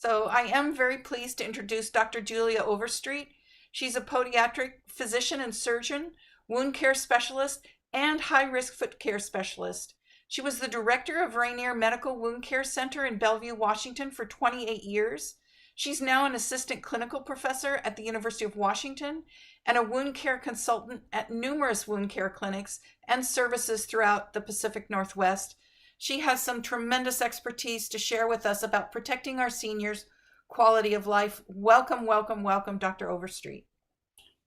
So I am very pleased to introduce Dr. Julia Overstreet. She's a podiatric physician and surgeon, wound care specialist, and high-risk foot care specialist. She was the director of Rainier Medical Wound Care Center in Bellevue, Washington for 28 years. She's now an assistant clinical professor at the University of Washington and a wound care consultant at numerous wound care clinics and services throughout the Pacific Northwest. She has some tremendous expertise to share with us about protecting our seniors' quality of life. Welcome, welcome, welcome, Dr. Overstreet.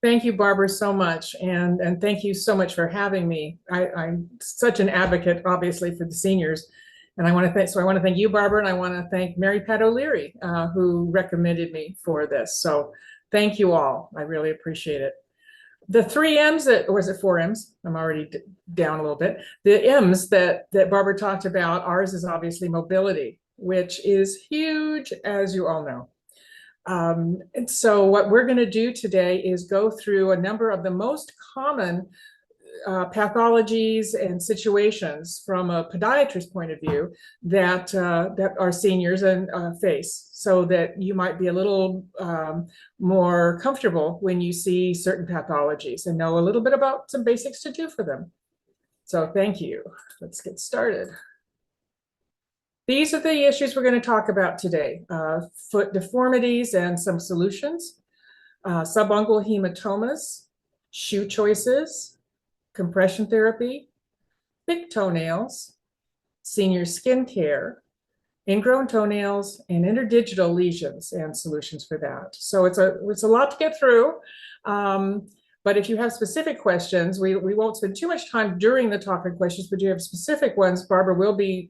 Thank you, Barbara, so much. And thank you so much for having me. I'm such an advocate, obviously, for the seniors. And I want to thank you, Barbara, and I want to thank Mary Pat O'Leary, who recommended me for this. So thank you all. I really appreciate it. The three M's or is it four M's? I'm already down a little bit. The M's that Barbara talked about, ours is obviously mobility, which is huge, as you all know. And so what we're going to do today is go through a number of the most common pathologies and situations from a podiatrist point of view that our seniors face, so that you might be a little more comfortable when you see certain pathologies and know a little bit about some basics to do for them. So thank you. Let's get started. These are the issues we're going to talk about today: foot deformities and some solutions, subungual hematomas, shoe choices, compression therapy, thick toenails, senior skin care, ingrown toenails, and interdigital lesions and solutions for that. So it's a lot to get through. But if you have specific questions, we won't spend too much time during the talk on questions, but you have specific ones, Barbara will be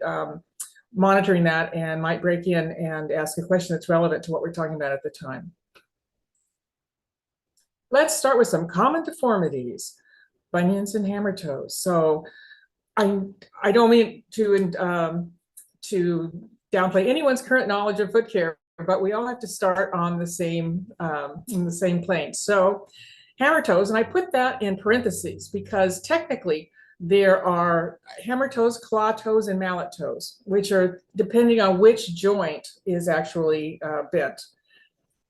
monitoring that and might break in and ask a question that's relevant to what we're talking about at the time. Let's start with some common deformities. Bunions and hammer toes. So I don't mean to downplay anyone's current knowledge of foot care, but we all have to start on the same in the same plane. So hammer toes, and I put that in parentheses because technically there are hammer toes, claw toes, and mallet toes, which are depending on which joint is actually bent.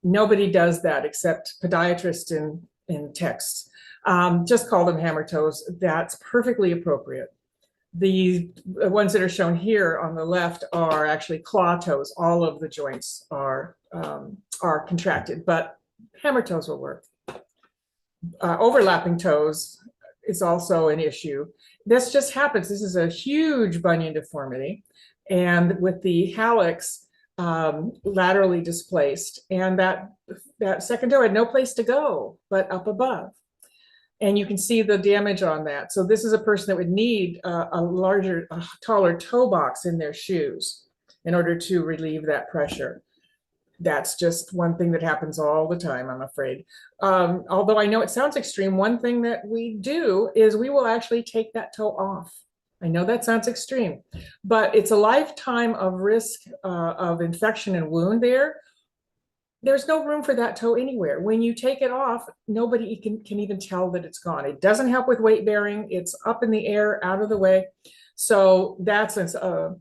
Nobody does that except podiatrists in texts. Just call them hammer toes. That's perfectly appropriate. The ones that are shown here on the left are actually claw toes. All of the joints are contracted, but hammer toes will work. Overlapping toes is also an issue. This just happens. This is a huge bunion deformity, and with the hallux laterally displaced, and that second toe had no place to go but up above. And you can see the damage on that. So this is a person that would need a taller toe box in their shoes in order to relieve that pressure. That's just one thing that happens all the time, I'm afraid. Although I know it sounds extreme, one thing that we do is we will actually take that toe off. I know that sounds extreme, but it's a lifetime of risk of infection and wound there. There's no room for that toe anywhere. When you take it off, nobody can even tell that it's gone. It doesn't help with weight bearing. It's up in the air, out of the way. So that's an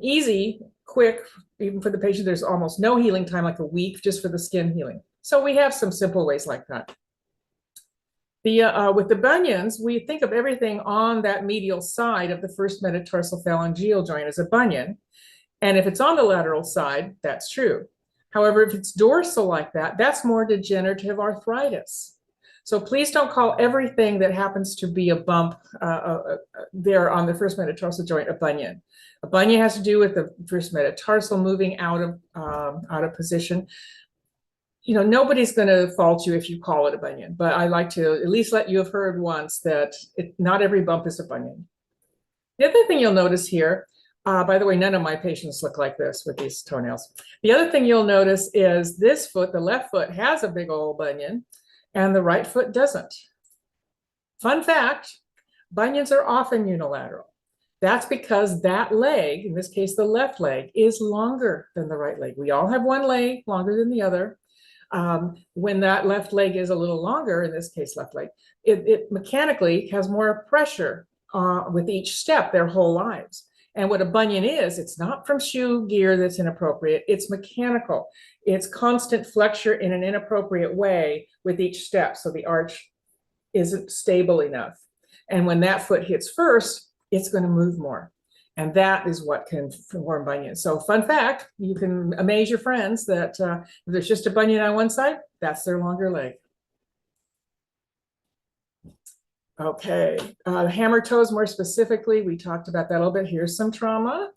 easy, quick, even for the patient, there's almost no healing time, like a week just for the skin healing. So we have some simple ways like that. With the bunions, we think of everything on that medial side of the first metatarsal phalangeal joint as a bunion. And if it's on the lateral side, that's true. However, if it's dorsal like that, that's more degenerative arthritis. So please don't call everything that happens to be a bump there on the first metatarsal joint a bunion. A bunion has to do with the first metatarsal moving out of position. You know, nobody's going to fault you if you call it a bunion, but I like to at least let you have heard once that not every bump is a bunion. The other thing you'll notice here, by the way, none of my patients look like this with these toenails. The other thing you'll notice is this foot, the left foot, has a big old bunion and the right foot doesn't. Fun fact, bunions are often unilateral. That's because that leg, in this case, the left leg, is longer than the right leg. We all have one leg longer than the other. When that left leg is a little longer, in this case, left leg, it mechanically has more pressure with each step their whole lives. And what a bunion is, it's not from shoe gear that's inappropriate, it's mechanical. It's constant flexure in an inappropriate way with each step, so the arch isn't stable enough. And when that foot hits first, it's going to move more. And that is what can form bunions. So fun fact, you can amaze your friends that if there's just a bunion on one side, that's their longer leg. Okay, hammer toes more specifically, we talked about that a little bit. Here's some trauma.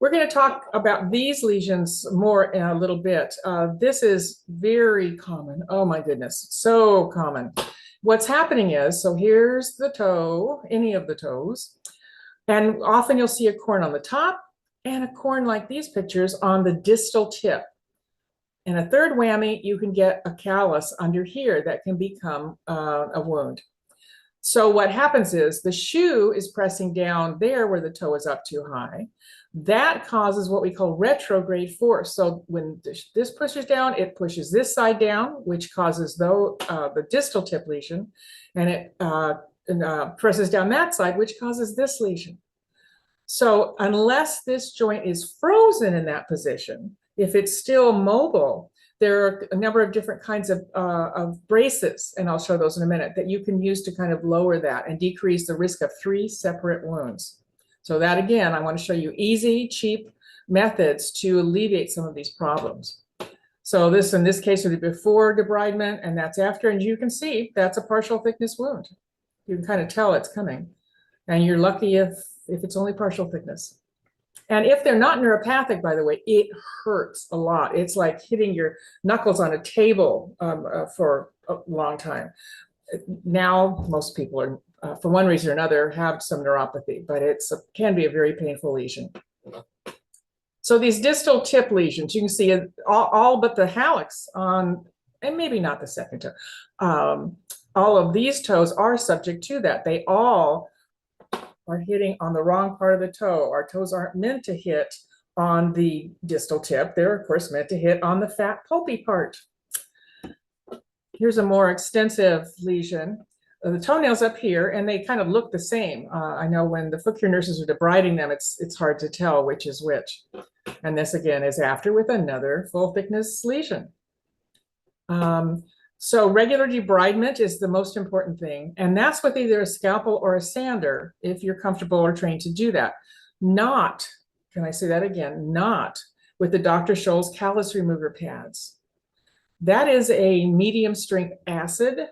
We're going to talk about these lesions more in a little bit. This is very common. Oh my goodness, so common. What's happening is, so here's the toe, any of the toes, and often you'll see a corn on the top and a corn like these pictures on the distal tip. And a third whammy, you can get a callus under here that can become a wound. So what happens is the shoe is pressing down there where the toe is up too high. That causes what we call retrograde force. So when this pushes down, it pushes this side down, which causes the distal tip lesion, and it presses down that side, which causes this lesion. So unless this joint is frozen in that position, if it's still mobile, there are a number of different kinds of braces, and I'll show those in a minute, that you can use to kind of lower that and decrease the risk of 3 separate wounds. So that, again, I want to show you easy, cheap methods to alleviate some of these problems. So this, in this case, would be before debridement, and that's after, and you can see that's a partial thickness wound. You can kind of tell it's coming, and you're lucky if it's only partial thickness. And if they're not neuropathic, by the way, it hurts a lot. It's like hitting your knuckles on a table for a long time. Now, most people are, for one reason or another, have some neuropathy, but it can be a very painful lesion. So these distal tip lesions, you can see all but the hallux on, and maybe not the second toe. All of these toes are subject to that. They all are hitting on the wrong part of the toe. Our toes aren't meant to hit on the distal tip. They're, of course, meant to hit on the fat pulpy part. Here's a more extensive lesion. The toenails up here, and they kind of look the same. I know when the foot care nurses are debriding them, it's hard to tell which is which. And this, again, is after with another full thickness lesion. So regular debridement is the most important thing, and that's with either a scalpel or a sander if you're comfortable or trained to do that. Not, can I say that again, not with the Dr. Scholl's callus remover pads. That is a medium strength acid,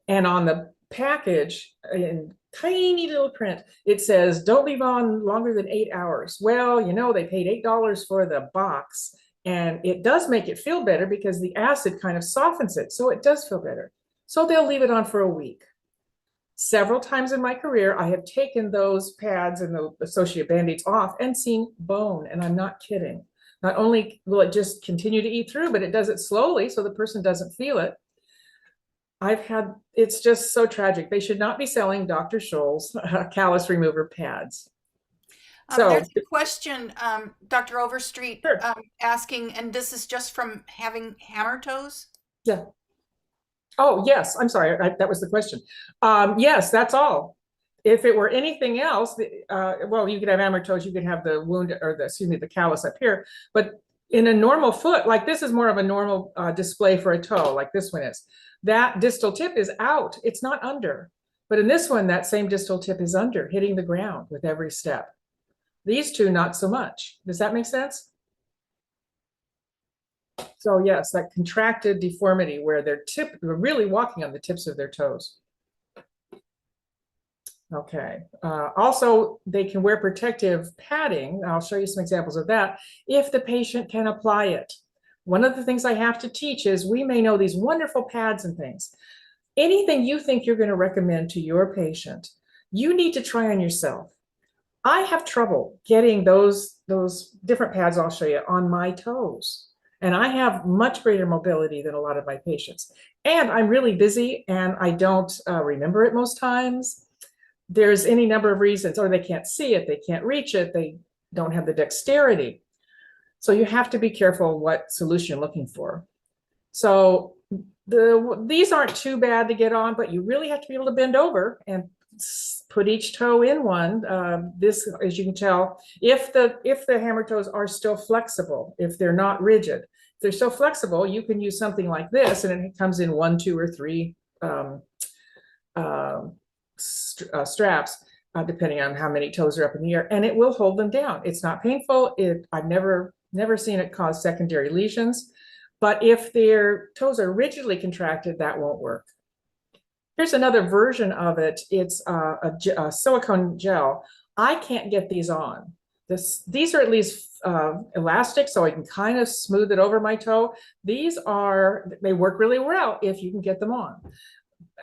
and on the package in tiny little print, it says don't leave on longer than 8 hours. Well, you know, they paid $8 for the box. And it does make it feel better because the acid kind of softens it. So it does feel better. So they'll leave it on for a week. Several times in my career, I have taken those pads and the associated band-aids off and seen bone. And I'm not kidding. Not only will it just continue to eat through, but it does it slowly so the person doesn't feel it. It's just so tragic. They should not be selling Dr. Scholl's callus remover pads. So there's a question, Dr. Overstreet, sure. Asking, and this is just from having hammer toes? Yeah. Oh, yes. I'm sorry. That was the question. Yes, that's all. If it were anything else, well, you could have hammer toes, you could have the wound, or the callus up here. But in a normal foot, like this is more of a normal display for a toe, like this one is. That distal tip is out. It's not under. But in this one, that same distal tip is under, hitting the ground with every step. These two, not so much. Does that make sense? So yes, that contracted deformity where they're really walking on the tips of their toes. Okay. Also, they can wear protective padding. I'll show you some examples of that if the patient can apply it. One of the things I have to teach is we may know these wonderful pads and things. Anything you think you're going to recommend to your patient, you need to try on yourself. I have trouble getting those different pads I'll show you on my toes. And I have much greater mobility than a lot of my patients. And I'm really busy and I don't remember it most times. There's any number of reasons, or they can't see it, they can't reach it, they don't have the dexterity. So you have to be careful what solution you're looking for. So these aren't too bad to get on, but you really have to be able to bend over and put each toe in one. This, as you can tell, if the hammer toes are still flexible, if they're not rigid, if they're still flexible, you can use something like this, and it comes in 1, 2, or 3 straps, depending on how many toes are up in the air, and it will hold them down. It's not painful. I've never seen it cause secondary lesions, but if their toes are rigidly contracted, that won't work. Here's another version of it. It's a silicone gel. I can't get these on. These are at least elastic, so I can kind of smooth it over my toe. They work really well if you can get them on.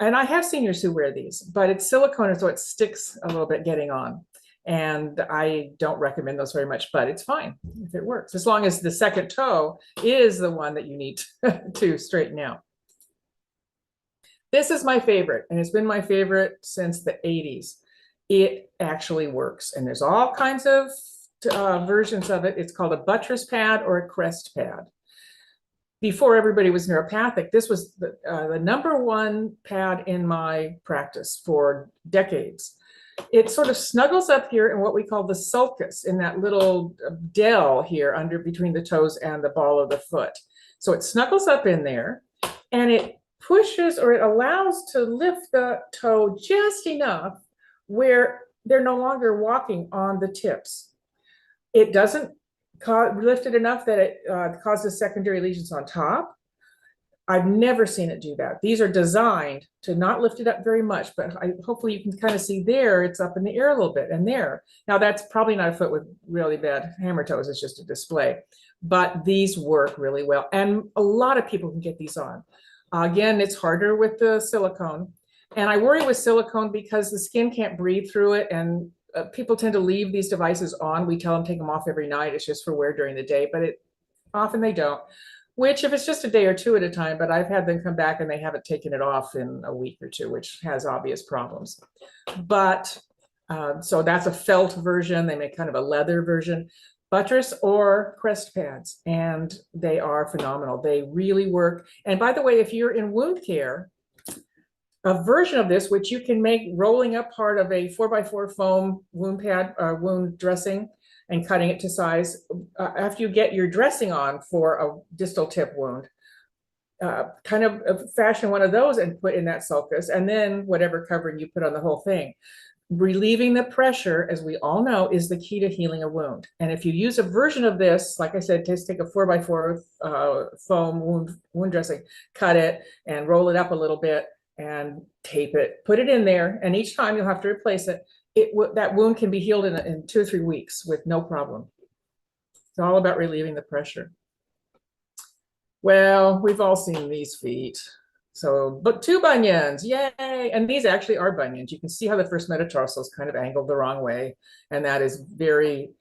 And I have seniors who wear these, but it's silicone, so it sticks a little bit getting on. And I don't recommend those very much, but it's fine if it works, as long as the second toe is the one that you need to straighten out. This is my favorite, and it's been my favorite since the 80s. It actually works, and there's all kinds of versions of it. It's called a buttress pad or a crest pad. Before everybody was neuropathic, this was the #1 pad in my practice for decades. It sort of snuggles up here in what we call the sulcus, in that little dell here under between the toes and the ball of the foot. So it snuggles up in there, and it pushes, or it allows to lift the toe just enough where they're no longer walking on the tips. It doesn't lift it enough that it causes secondary lesions on top. I've never seen it do that. These are designed to not lift it up very much, but hopefully you can kind of see there, it's up in the air a little bit, and there. Now that's probably not a foot with really bad hammer toes, it's just a display. But these work really well, and a lot of people can get these on. Again, it's harder with the silicone. And I worry with silicone because the skin can't breathe through it, and people tend to leave these devices on. We tell them take them off every night. It's just for wear during the day, but often they don't. Which, if it's just a day or two at a time, but I've had them come back and they haven't taken it off in a week or two, which has obvious problems. But so that's a felt version. They make kind of a leather version. Buttress or crest pads, and they are phenomenal. They really work. And by the way, if you're in wound care, a version of this, which you can make rolling up part of a 4x4 foam wound pad or wound dressing and cutting it to size, after you get your dressing on for a distal tip wound, kind of fashion one of those and put in that sulcus, and then whatever covering you put on the whole thing. Relieving the pressure, as we all know, is the key to healing a wound. And if you use a version of this, like I said, just take a 4x4 foam wound dressing, cut it and roll it up a little bit and tape it, put it in there, and each time you'll have to replace it. That wound can be healed in 2 or 3 weeks with no problem. It's all about relieving the pressure. Well, we've all seen these feet. So, but 2 bunions, yay! And these actually are bunions. You can see how the first metatarsal is kind of angled the wrong way, and that is very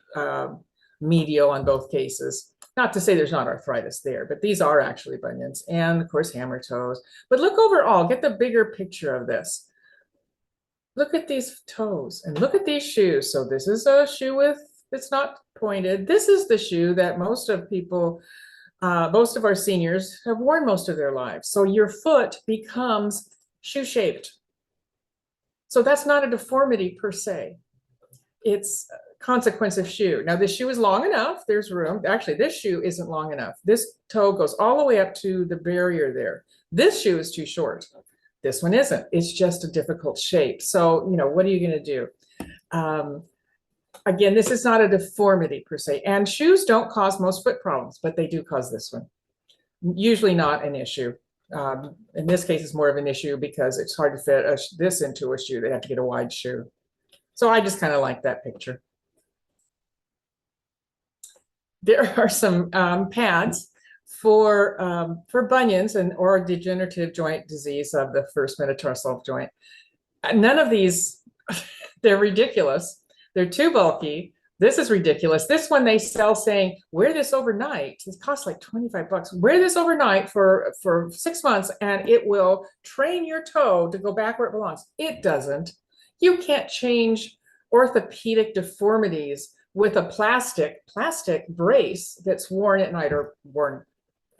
medial on both cases. Not to say there's not arthritis there, but these are actually bunions, and of course hammer toes. But look overall, get the bigger picture of this. Look at these toes and look at these shoes. So this is a shoe it's not pointed. This is the shoe that most of our seniors have worn most of their lives. So your foot becomes shoe-shaped. So that's not a deformity per se. It's a consequence of shoe. Now this shoe is long enough, there's room. Actually, this shoe isn't long enough. This toe goes all the way up to the barrier there. This shoe is too short. This one isn't. It's just a difficult shape. So, what are you going to do? Again, this is not a deformity per se. And shoes don't cause most foot problems, but they do cause this one. Usually not an issue. In this case, it's more of an issue because it's hard to fit this into a shoe. They have to get a wide shoe. So I just kind of like that picture. There are some pads for bunions or degenerative joint disease of the first metatarsal joint. None of these, they're ridiculous. They're too bulky. This is ridiculous. This one they sell saying, wear this overnight. It costs like 25 bucks. Wear this overnight for 6 months and it will train your toe to go back where it belongs. It doesn't. You can't change orthopedic deformities with a plastic brace that's worn at night or worn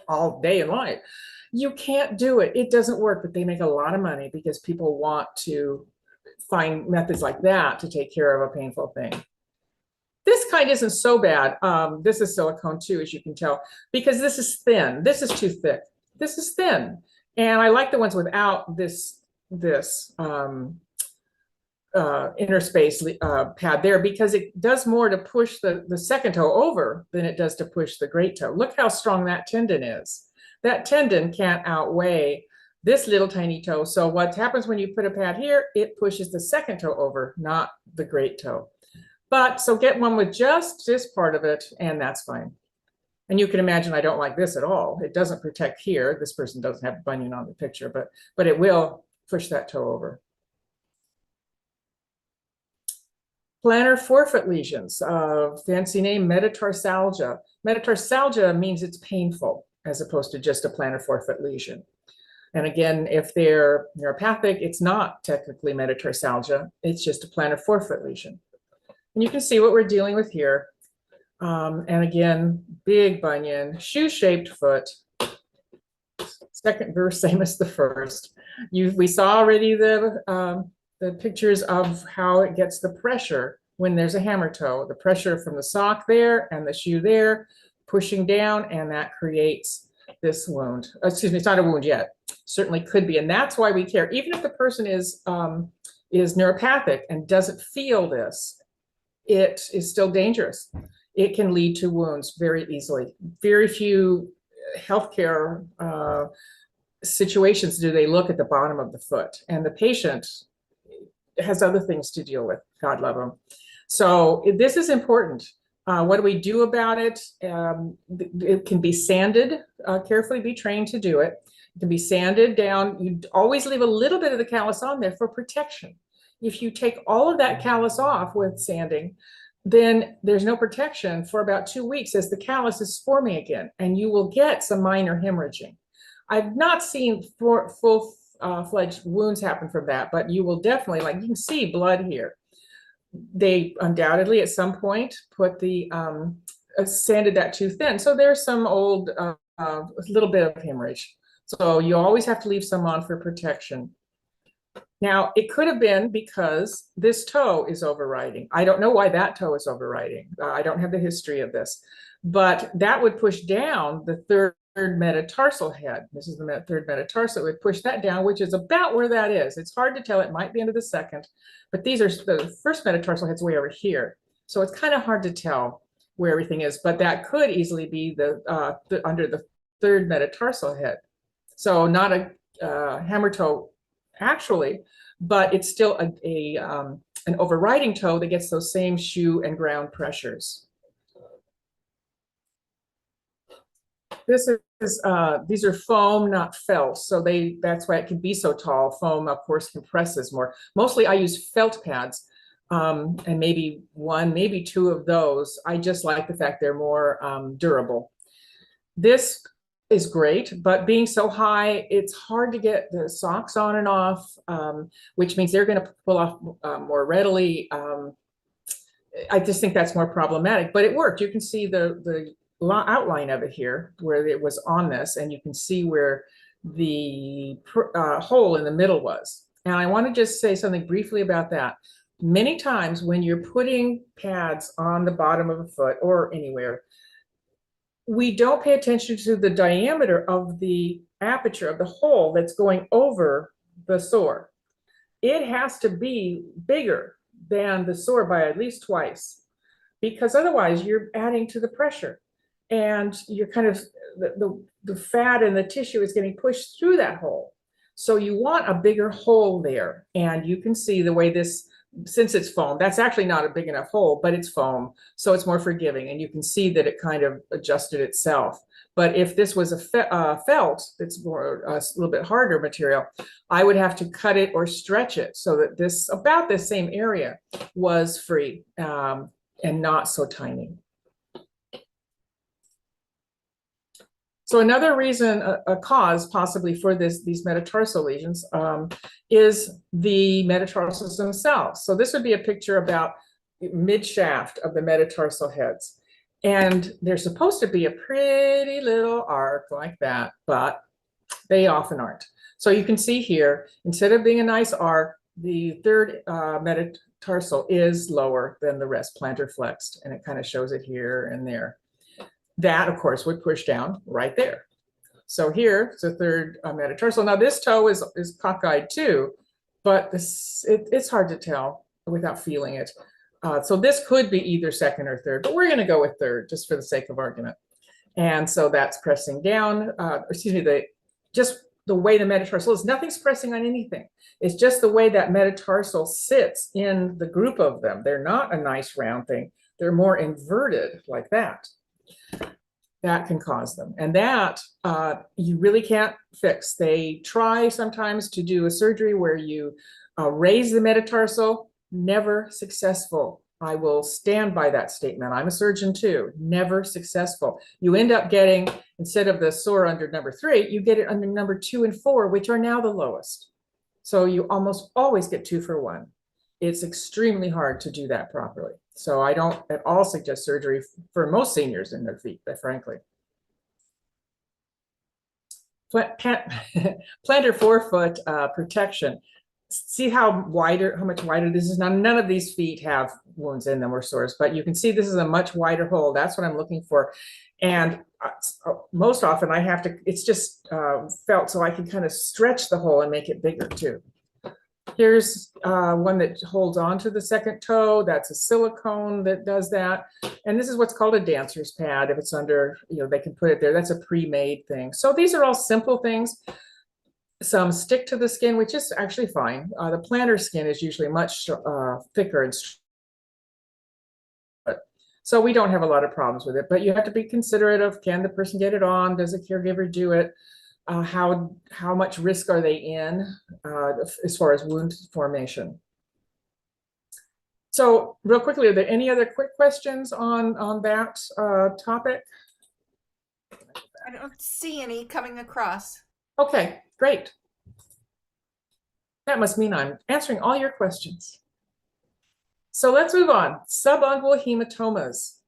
all day and night. You can't do it. It doesn't work, but they make a lot of money because people want to find methods like that to take care of a painful thing. This kind isn't so bad. This is silicone too, as you can tell, because this is thin. This is too thick. This is thin. And I like the ones without this inner space pad there, because it does more to push the second toe over than it does to push the great toe. Look how strong that tendon is. That tendon can't outweigh this little tiny toe. So what happens when you put a pad here, it pushes the second toe over, not the great toe. But so get one with just this part of it, and that's fine. And you can imagine I don't like this at all. It doesn't protect here. This person doesn't have a bunion on the picture, but it will push that toe over. Plantar forefoot lesions, fancy name, metatarsalgia. Metatarsalgia means it's painful as opposed to just a plantar forefoot lesion. And again, if they're neuropathic, it's not technically metatarsalgia. It's just a plantar forefoot lesion. And you can see what we're dealing with here. And again, big bunion, shoe-shaped foot. Second verse, same as the first. We saw already the pictures of how it gets the pressure when there's a hammer toe. The pressure from the sock there and the shoe there, pushing down, and that creates this wound. Excuse me, it's not a wound yet. Certainly could be, and that's why we care. Even if the person is neuropathic and doesn't feel this, it is still dangerous. It can lead to wounds very easily. Very few healthcare situations do they look at the bottom of the foot, and the patient has other things to deal with. God love them. So this is important. What do we do about it? It can be sanded, carefully be trained to do it. It can be sanded down. You always leave a little bit of the callus on there for protection. If you take all of that callus off with sanding, then there's no protection for about 2 weeks as the callus is forming again, and you will get some minor hemorrhaging. I've not seen full-fledged wounds happen from that, but you will definitely, like you can see blood here. They undoubtedly at some point put the sanded that too thin. So there's some old little bit of hemorrhage. So you always have to leave some on for protection. Now, it could have been because this toe is overriding. I don't know why that toe is overriding. I don't have the history of this, but that would push down the third metatarsal head. This is the third metatarsal. It would push that down, which is about where that is. It's hard to tell. It might be into the second, but these are the first metatarsal head's way over here. So it's kind of hard to tell where everything is, but that could easily be under the third metatarsal head. So not a hammer toe actually, but it's still an overriding toe that gets those same shoe and ground pressures. This is these are foam, not felt, so that's why it can be so tall. Foam, of course, compresses more. Mostly, I use felt pads, and maybe one, maybe two of those. I just like the fact they're more durable. This is great, but being so high, it's hard to get the socks on and off, which means they're going to pull off more readily. I just think that's more problematic, but it worked. You can see the outline of it here where it was on this, and you can see where the hole in the middle was. And I want to just say something briefly about that. Many times when you're putting pads on the bottom of a foot or anywhere, we don't pay attention to the diameter of the aperture of the hole that's going over the sore. It has to be bigger than the sore by at least twice, because otherwise you're adding to the pressure, and you're kind of, the fat and the tissue is getting pushed through that hole. So you want a bigger hole there, and you can see the way this, since it's foam, that's actually not a big enough hole, but it's foam, so it's more forgiving, and you can see that it kind of adjusted itself. But if this was a felt, it's more a little bit harder material, I would have to cut it or stretch it so that this, about this same area, was free and not so tiny. So another reason, a cause possibly for these metatarsal lesions is the metatarsals themselves. So this would be a picture about mid-shaft of the metatarsal heads. And they're supposed to be a pretty little arc like that, but they often aren't. So you can see here, instead of being a nice arc, the third metatarsal is lower than the rest, plantar flexed, and it kind of shows it here and there. That, of course, would push down right there. So here is the third metatarsal. Now this toe is cockeyed too, but it's hard to tell without feeling it. So this could be either second or third, but we're going to go with third just for the sake of argument. And so that's pressing down, excuse me, just the way the metatarsal is, nothing's pressing on anything. It's just the way that metatarsal sits in the group of them. They're not a nice round thing. They're more inverted like that. That can cause them. And that you really can't fix. They try sometimes to do a surgery where you raise the metatarsal, never successful. I will stand by that statement. I'm a surgeon too, never successful. You end up getting, instead of the sore under number 3, you get it under number 2 and 4, which are now the lowest. So you almost always get 2 for 1. It's extremely hard to do that properly. So I don't at all suggest surgery for most seniors in their feet, frankly. Plantar forefoot protection. See how much wider this is. Now, none of these feet have wounds in them or sores, but you can see this is a much wider hole. That's what I'm looking for. And most often I have to, it's just felt so I can kind of stretch the hole and make it bigger too. Here's one that holds on to the second toe. That's a silicone that does that. And this is what's called a dancer's pad. If it's under, they can put it there. That's a pre-made thing. So these are all simple things. Some stick to the skin, which is actually fine. The plantar skin is usually much thicker and so we don't have a lot of problems with it, but you have to be considerate of, can the person get it on? Does a caregiver do it? How much risk are they in as far as wound formation? So real quickly, are there any other quick questions on that topic? I don't see any coming across. Okay, great. That must mean I'm answering all your questions. So let's move on. Subungual hematomas.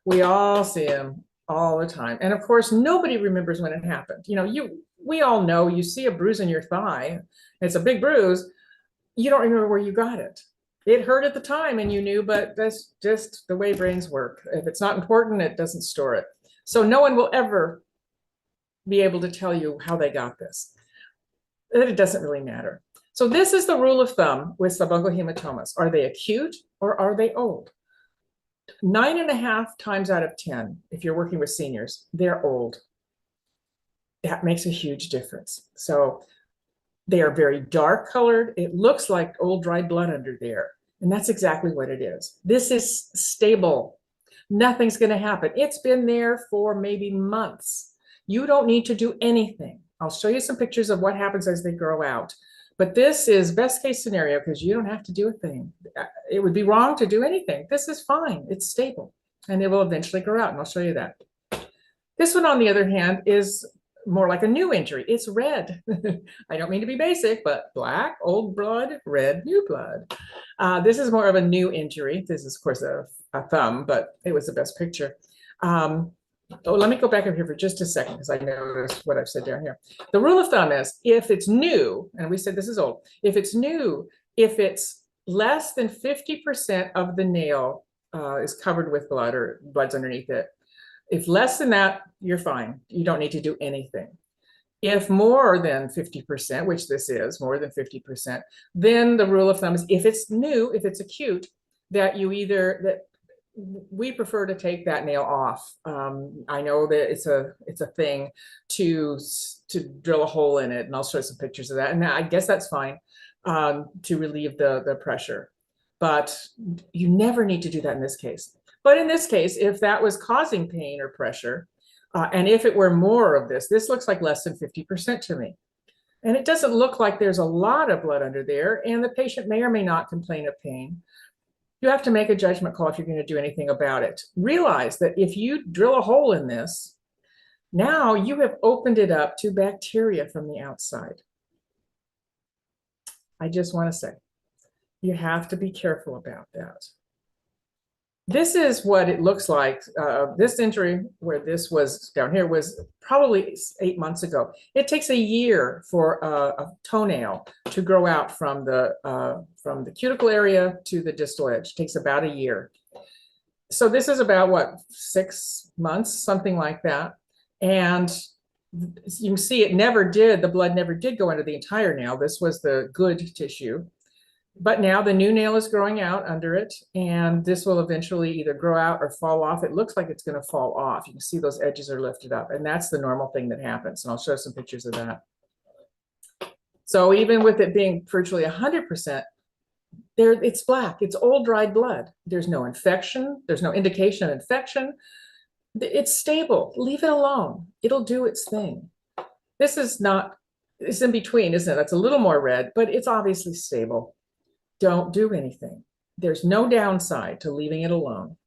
We all see them all the time. And of course, nobody remembers when it happened. We all know you see a bruise in your thigh. It's a big bruise. You don't remember where you got it. It hurt at the time and you knew, but that's just the way brains work. If it's not important, it doesn't store it. So no one will ever be able to tell you how they got this. It doesn't really matter. So this is the rule of thumb with subungual hematomas. Are they acute or are they old? 9.5 times out of 10, if you're working with seniors, they're old. That makes a huge difference. So they are very dark colored. It looks like old dry blood under there. And that's exactly what it is. This is stable. Nothing's going to happen. It's been there for maybe months. You don't need to do anything. I'll show you some pictures of what happens as they grow out. But this is best case scenario because you don't have to do a thing. It would be wrong to do anything. This is fine. It's stable. And it will eventually grow out. And I'll show you that. This one, on the other hand, is more like a new injury. It's red. I don't mean to be basic, but black, old blood, red, new blood. This is more of a new injury. This is, of course, a thumb, but it was the best picture. Let me go back up here for just a second because I noticed what I've said down here. The rule of thumb is if it's new, and we said this is old, if it's new, if it's less than 50% of the nail is covered with blood or blood's underneath it, if less than that, you're fine. You don't need to do anything. If more than 50%, which this is more than 50%, then the rule of thumb is if it's new, if it's acute, that we prefer to take that nail off. I know that it's a thing to drill a hole in it, and I'll show some pictures of that. And I guess that's fine to relieve the pressure, but you never need to do that in this case. But in this case, if that was causing pain or pressure, and if it were more of this looks like less than 50% to me. And it doesn't look like there's a lot of blood under there, and the patient may or may not complain of pain. You have to make a judgment call if you're going to do anything about it. Realize that if you drill a hole in this, now you have opened it up to bacteria from the outside. I just want to say, you have to be careful about that. This is what it looks like. This injury where this was down here was probably 8 months ago. It takes a year for a toenail to grow out from the cuticle area to the distal edge. It takes about a year. So this is about what, 6 months, something like that. And you can see the blood never did go into the entire nail. This was the good tissue. But now the new nail is growing out under it, and this will eventually either grow out or fall off. It looks like it's going to fall off. You can see those edges are lifted up, and that's the normal thing that happens. And I'll show some pictures of that. So even with it being virtually 100%, it's black. It's old dried blood. There's no infection. There's no indication of infection. It's stable. Leave it alone. It'll do its thing. This is not, it's in between, isn't it? That's a little more red, but it's obviously stable. Don't do anything. There's no downside to leaving it alone.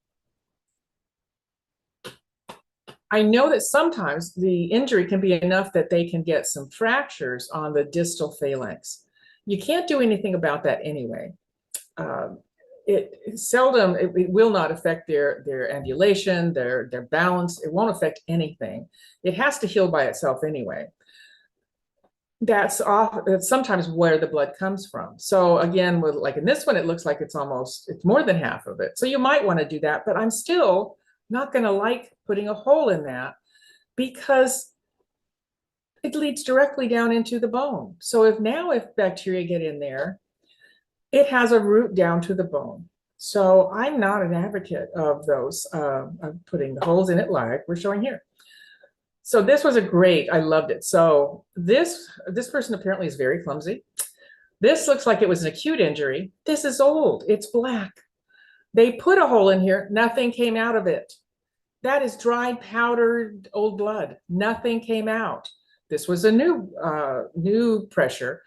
I know that sometimes the injury can be enough that they can get some fractures on the distal phalanx. You can't do anything about that anyway. It will not affect their ambulation, their balance. It won't affect anything. It has to heal by itself anyway. That's sometimes where the blood comes from. So again, like in this one, it looks like it's more than half of it. So you might want to do that, but I'm still not going to like putting a hole in that because it leads directly down into the bone. So if bacteria get in there, it has a root down to the bone. So I'm not an advocate of those, of putting the holes in it like we're showing here. So this was I loved it. So this person apparently is very clumsy. This looks like it was an acute injury. This is old, it's black. They put a hole in here, nothing came out of it. That is dried, powdered old blood. Nothing came out. This was a new pressure.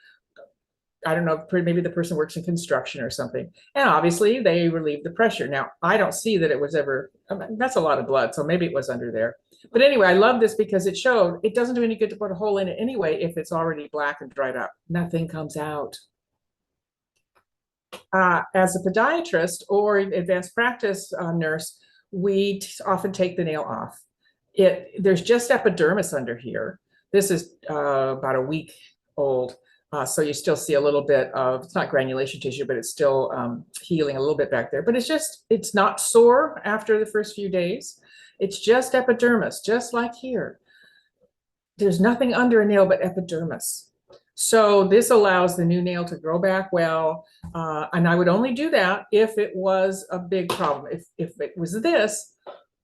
I don't know, maybe the person works in construction or something. And obviously they relieved the pressure. Now, I don't see that it was ever, that's a lot of blood, so maybe it was under there. But anyway, I love this because it showed it doesn't do any good to put a hole in it anyway if it's already black and dried up. Nothing comes out. As a podiatrist or advanced practice nurse, we often take the nail off. There's just epidermis under here. This is about a week old. So you still see a little bit of, it's not granulation tissue, but it's still healing a little bit back there. But it's not sore after the first few days. It's just epidermis, just like here. There's nothing under a nail but epidermis. So this allows the new nail to grow back well. And I would only do that if it was a big problem. If it was this,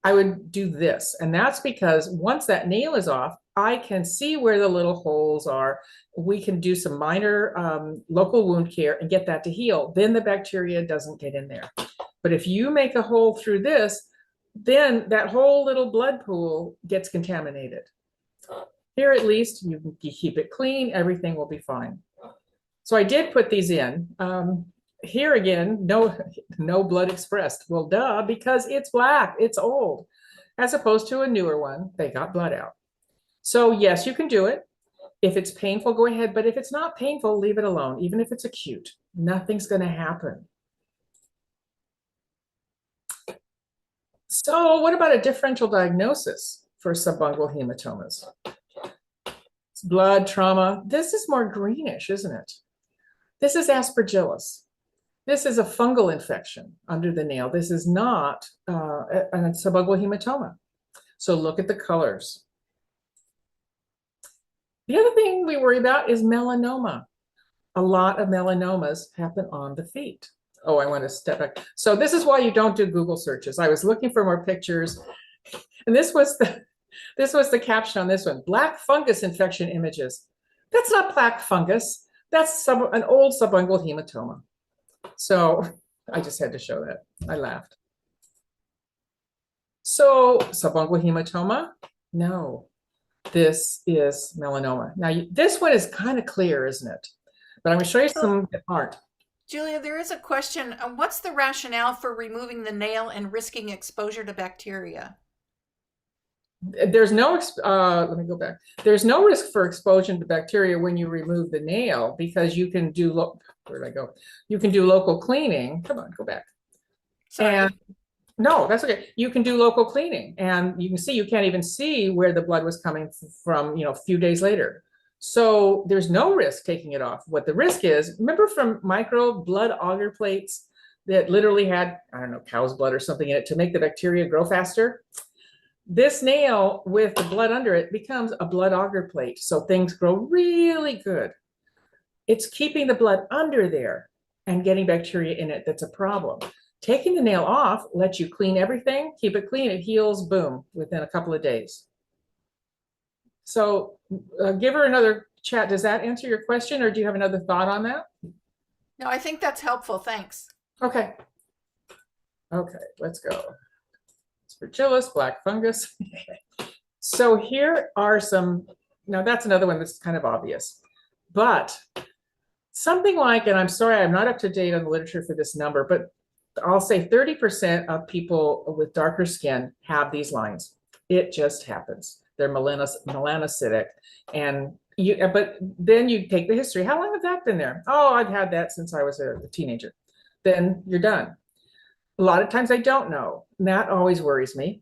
I would do this. And that's because once that nail is off, I can see where the little holes are. We can do some minor local wound care and get that to heal. Then the bacteria doesn't get in there. But if you make a hole through this, then that whole little blood pool gets contaminated. Here, at least, you keep it clean, everything will be fine. So I did put these in. Here again, no blood expressed. Well, duh, because it's black, it's old. As opposed to a newer one, they got blood out. So yes, you can do it. If it's painful, go ahead. But if it's not painful, leave it alone, even if it's acute. Nothing's going to happen. So what about a differential diagnosis for subungual hematomas? It's blood trauma. This is more greenish, isn't it? This is aspergillus. This is a fungal infection under the nail. This is not a subungual hematoma. So look at the colors. The other thing we worry about is melanoma. A lot of melanomas happen on the feet. Oh, I want to step back. So this is why you don't do Google searches. I was looking for more pictures, and this was the caption on this one: black fungus infection images. That's not black fungus. That's an old subungual hematoma. So I just had to show that. I laughed. So subungual hematoma? No, this is melanoma. Now this one is kind of clear, isn't it? But I'm going to show you some that aren't. Julia, there is a question. What's the rationale for removing the nail and risking exposure to bacteria? There's no, let me go back. There's no risk for exposure to bacteria when you remove the nail because you can do, where did I go? You can do local cleaning. Come on, go back. Sorry. And No, that's okay. You can do local cleaning, and you can see, you can't even see where the blood was coming from, a few days later. So there's no risk taking it off. What the risk is, remember from micro blood agar plates that literally had, I don't know, cow's blood or something in it to make the bacteria grow faster? This nail with the blood under it becomes a blood agar plate. So things grow really good. It's keeping the blood under there and getting bacteria in it that's a problem. Taking the nail off lets you clean everything, keep it clean, it heals, boom, within a couple of days. So give her another chat. Does that answer your question, or do you have another thought on that? No, I think that's helpful. Thanks. Okay. Okay, let's go. Aspergillus, black fungus. So here are some, now that's another one that's kind of obvious, but something like, and I'm sorry, I'm not up to date on the literature for this number, but I'll say 30% of people with darker skin have these lines. It just happens. They're melanocytic. And but then you take the history. How long has that been there? Oh, I've had that since I was a teenager. Then you're done. A lot of times I don't know. And that always worries me.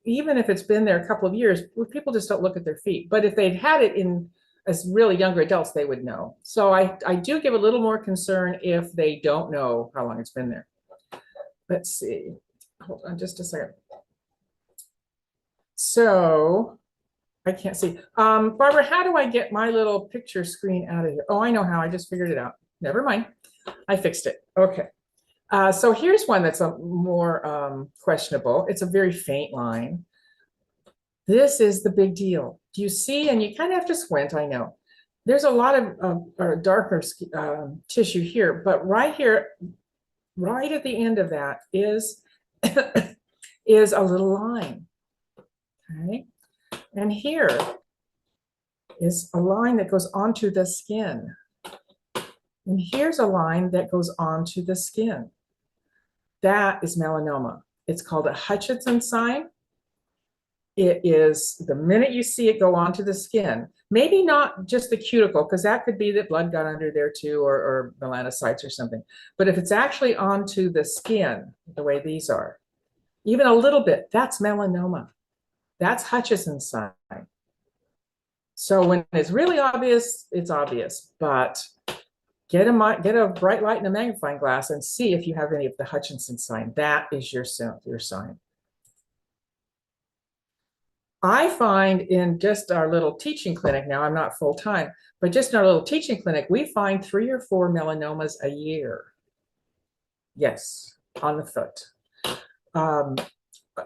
Even if it's been there a couple of years, people just don't look at their feet. But if they'd had it in as really younger adults, they would know. So I do give a little more concern if they don't know how long it's been there. Let's see. Hold on just a second. So I can't see. Barbara, how do I get my little picture screen out of here? Oh, I know how. I just figured it out. Never mind. I fixed it. Okay. So here's one that's a more questionable. It's a very faint line. This is the big deal. Do you see? And you kind of have to squint, I know. There's a lot of darker tissue here, but right here, right at the end of that is, is a little line. Okay. And here is a line that goes onto the skin. And here's a line that goes onto the skin. That is melanoma. It's called a Hutchinson sign. It is the minute you see it go onto the skin, maybe not just the cuticle, because that could be that blood got under there too, or melanocytes or something. But if it's actually onto the skin, the way these are, even a little bit, that's melanoma. That's Hutchinson sign. So when it's really obvious, it's obvious, but get a bright light and a magnifying glass and see if you have any of the Hutchinson sign. That is your sign. I find in just our little teaching clinic now, I'm not full time, but just in our little teaching clinic, we find 3 or 4 melanomas a year. Yes, on the foot.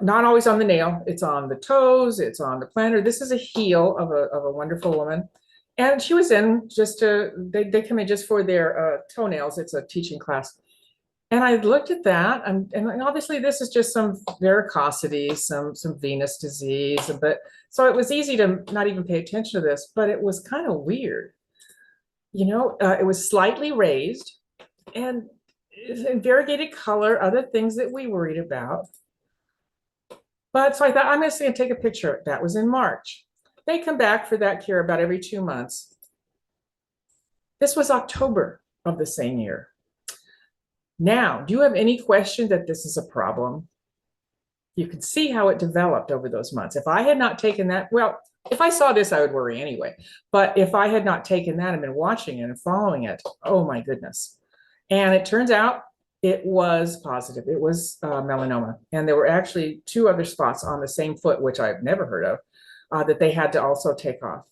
Not always on the nail. It's on the toes. It's on the plantar. This is a heel of a wonderful woman. And she was in just to, they come in just for their toenails. It's a teaching class. And I looked at that, and obviously this is just some varicosity, some venous disease, but so it was easy to not even pay attention to this, but it was kind of weird. It was slightly raised and in variegated color, other things that we worried about. But so I thought, I'm just going to take a picture. That was in March. They come back for that care about every 2 months. This was October of the same year. Now, do you have any question that this is a problem? You can see how it developed over those months. If I had not taken that, well, if I saw this, I would worry anyway. But if I had not taken that and been watching it and following it, oh my goodness. And it turns out it was positive. It was melanoma. And there were actually 2 other spots on the same foot, which I've never heard of, that they had to also take off.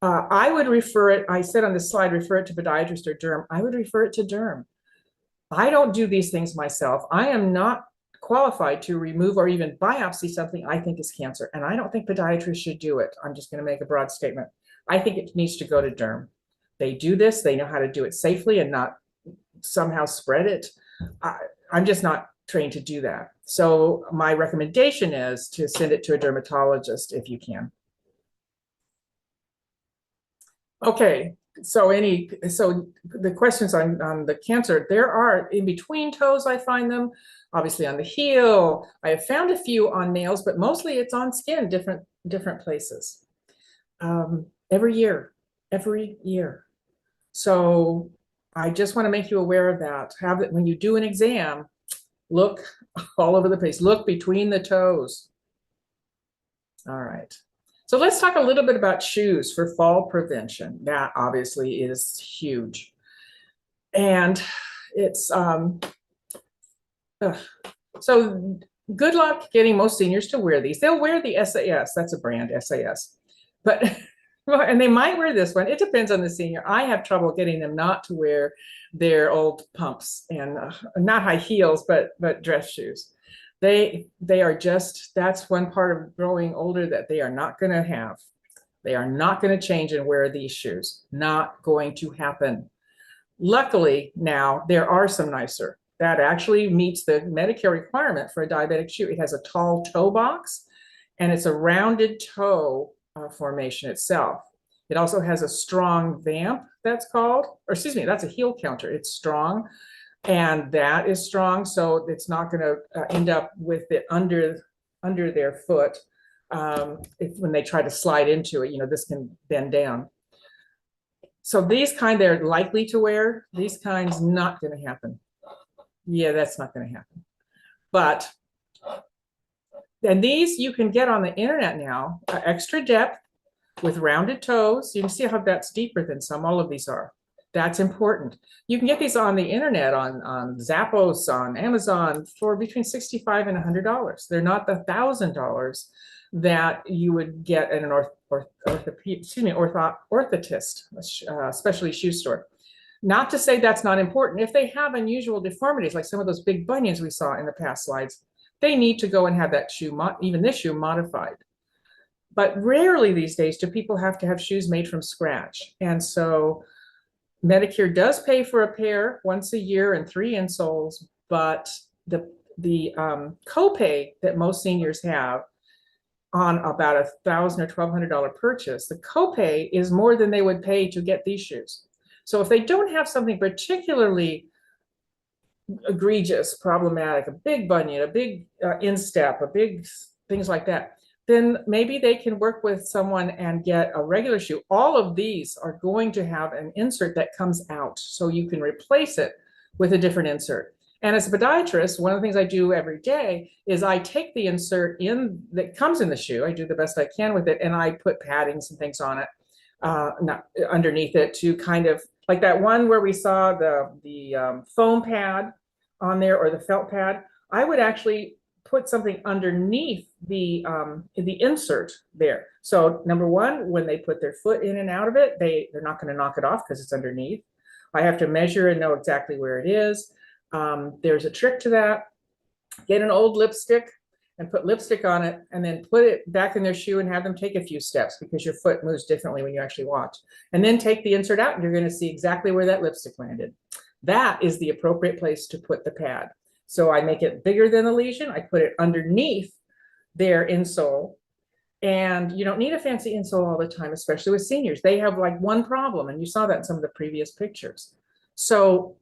I would refer it, I said on the slide, refer it to podiatrist or derm. I would refer it to derm. I don't do these things myself. I am not qualified to remove or even biopsy something I think is cancer. And I don't think podiatrists should do it. I'm just going to make a broad statement. I think it needs to go to derm. They do this. They know how to do it safely and not somehow spread it. I'm just not trained to do that. So my recommendation is to send it to a dermatologist if you can. Okay. So the questions on the cancer, there are in between toes, I find them, obviously on the heel. I have found a few on nails, but mostly it's on skin, different places. Every year. So I just want to make you aware of that. Have it when you do an exam, Look all over the place. Look between the toes. All right. So let's talk a little bit about shoes for fall prevention. That obviously is huge. And it's, so good luck getting most seniors to wear these. They'll wear the SAS, that's a brand, SAS. But, and they might wear this one. It depends on the senior. I have trouble getting them not to wear their old pumps and not high heels, but dress shoes. They are just, that's one part of growing older that they are not going to have. They are not going to change and wear these shoes. Not going to happen. Luckily, now there are some nicer that actually meets the Medicare requirement for a diabetic shoe. It has a tall toe box and it's a rounded toe formation itself. It also has a strong vamp, that's called, or excuse me, that's a heel counter. It's strong and that is strong, so it's not going to end up with it under their foot when they try to slide into it. You know, this can bend down. So these kind they're likely to wear. These kinds not going to happen. Yeah, that's not going to happen. But then these you can get on the internet now, extra depth with rounded toes. You can see how that's deeper than some. All of these are. That's important. You can get these on the internet, on Zappos, on Amazon for between $65 and $100. They're not the $1,000 that you would get at an orthotist, especially shoe store. Not to say that's not important. If they have unusual deformities, like some of those big bunions we saw in the past slides, they need to go and have that shoe, even this shoe, modified. But rarely these days do people have to have shoes made from scratch. And so Medicare does pay for a pair once a year and 3 insoles, but the copay that most seniors have on about $1,000 or $1,200 purchase, the copay is more than they would pay to get these shoes. So if they don't have something particularly egregious, problematic, a big bunion, a big instep, a big things like that, then maybe they can work with someone and get a regular shoe. All of these are going to have an insert that comes out, so you can replace it with a different insert. And as a podiatrist, one of the things I do every day is I take the insert in that comes in the shoe. I do the best I can with it, and I put paddings and things on it, not underneath it, to kind of like that one where we saw the foam pad on there, or the felt pad. I would actually put something underneath the insert there. So number one, when they put their foot in and out of it, they're not going to knock it off because it's underneath. I have to measure and know exactly where it is. There's a trick to that. Get an old lipstick and put lipstick on it, and then put it back in their shoe and have them take a few steps, because your foot moves differently when you actually watch. And then take the insert out and you're going to see exactly where that lipstick landed. That is the appropriate place to put the pad. So I make it bigger than the lesion. I put it underneath their insole. And you don't need a fancy insole all the time, especially with seniors. They have like one problem, and you saw that in some of the previous pictures. So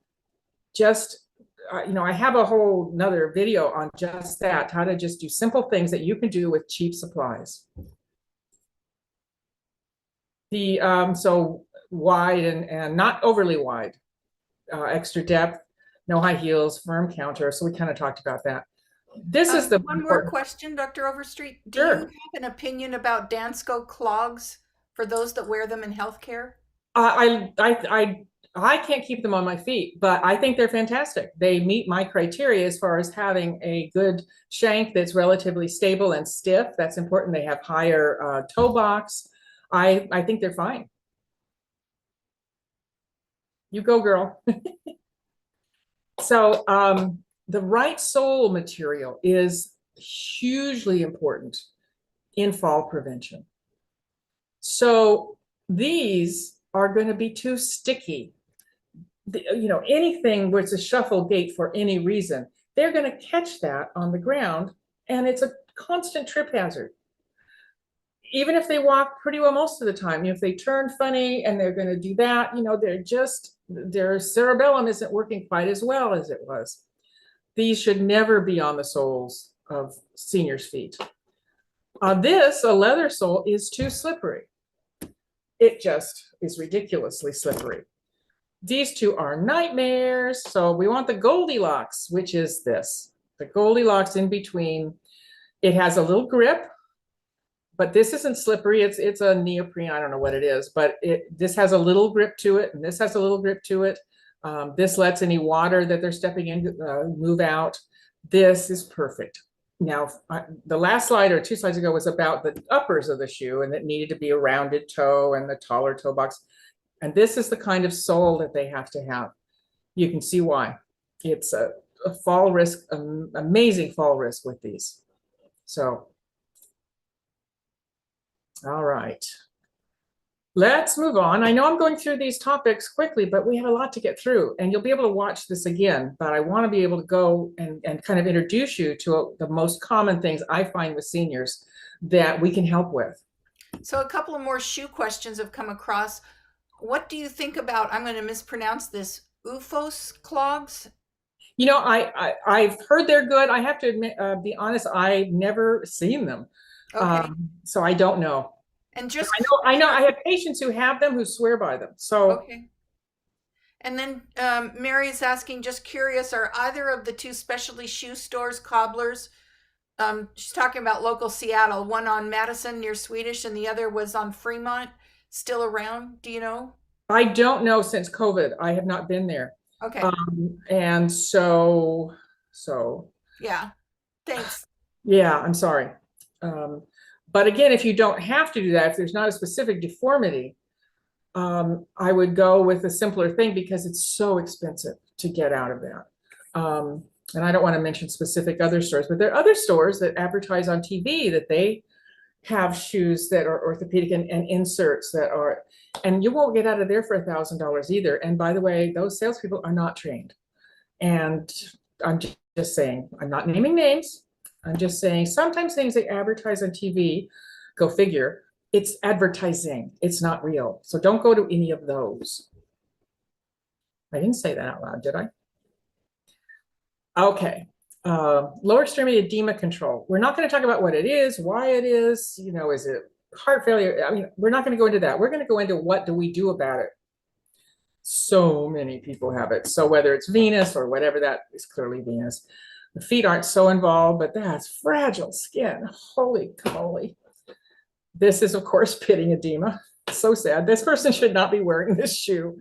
just, I have a whole nother video on just that, how to just do simple things that you can do with cheap supplies. So wide and not overly wide, extra depth, no high heels, firm counter. So we kind of talked about that. This is the one more question, Dr. Overstreet. Do you have an opinion about Dansko clogs for those that wear them in healthcare? I can't keep them on my feet, but I think they're fantastic. They meet my criteria as far as having a good shank that's relatively stable and stiff. That's important. They have higher toe box. I think they're fine. You go, girl. So the right sole material is hugely important in fall prevention. So these are going to be too sticky. Anything where it's a shuffle gait for any reason, they're going to catch that on the ground, and it's a constant trip hazard. Even if they walk pretty well most of the time, if they turn funny and they're going to do that, their cerebellum isn't working quite as well as it was. These should never be on the soles of seniors' feet. A leather sole is too slippery. It just is ridiculously slippery. These two are nightmares. So we want the Goldilocks, which is this. the Goldilocks in between. It has a little grip, but this isn't slippery. It's a neoprene. I don't know what it is, but this has a little grip to it, and this has a little grip to it. This lets any water that they're stepping in move out. This is perfect. Now, the last slide or 2 slides ago was about the uppers of the shoe, and it needed to be a rounded toe and the taller toe box. And this is the kind of sole that they have to have. You can see why. It's a fall risk, amazing fall risk with these. So, all right. Let's move on. I know I'm going through these topics quickly, but we have a lot to get through, and you'll be able to watch this again, but I want to be able to go and kind of introduce you to the most common things I find with seniors that we can help with. So a couple of more shoe questions have come across. What do you think about, I'm going to mispronounce this, UFOS clogs? You know, I've heard they're good. I have to admit, be honest, I've never seen them. Okay. So I don't know. And just I know I have patients who have them who swear by them. So okay. And then Mary is asking, just curious, are either of the 2 specialty shoe stores cobblers? She's talking about local Seattle, one on Madison near Swedish, and the other was on Fremont, still around. Do you know? I don't know since COVID. I have not been there. Okay. And so Yeah. Thanks. yeah, I'm sorry. But again, if you don't have to do that, if there's not a specific deformity, I would go with a simpler thing because it's so expensive to get out of that. And I don't want to mention specific other stores, but there are other stores that advertise on TV that they have shoes that are orthopedic and inserts that are, and you won't get out of there for $1,000 either. And by the way, those salespeople are not trained. And I'm just saying, I'm not naming names. I'm just saying sometimes things they advertise on TV, go figure, it's advertising. It's not real. So don't go to any of those. I didn't say that out loud, did I? Okay. Lower extremity edema control. We're not going to talk about what it is, why it is, you know, is it heart failure? I mean, we're not going to go into that. We're going to go into what do we do about it. So many people have it. So whether it's venous or whatever, that is clearly venous. The feet aren't so involved, but that's fragile skin. Holy moly. This is, of course, pitting edema. So sad. This person should not be wearing this shoe,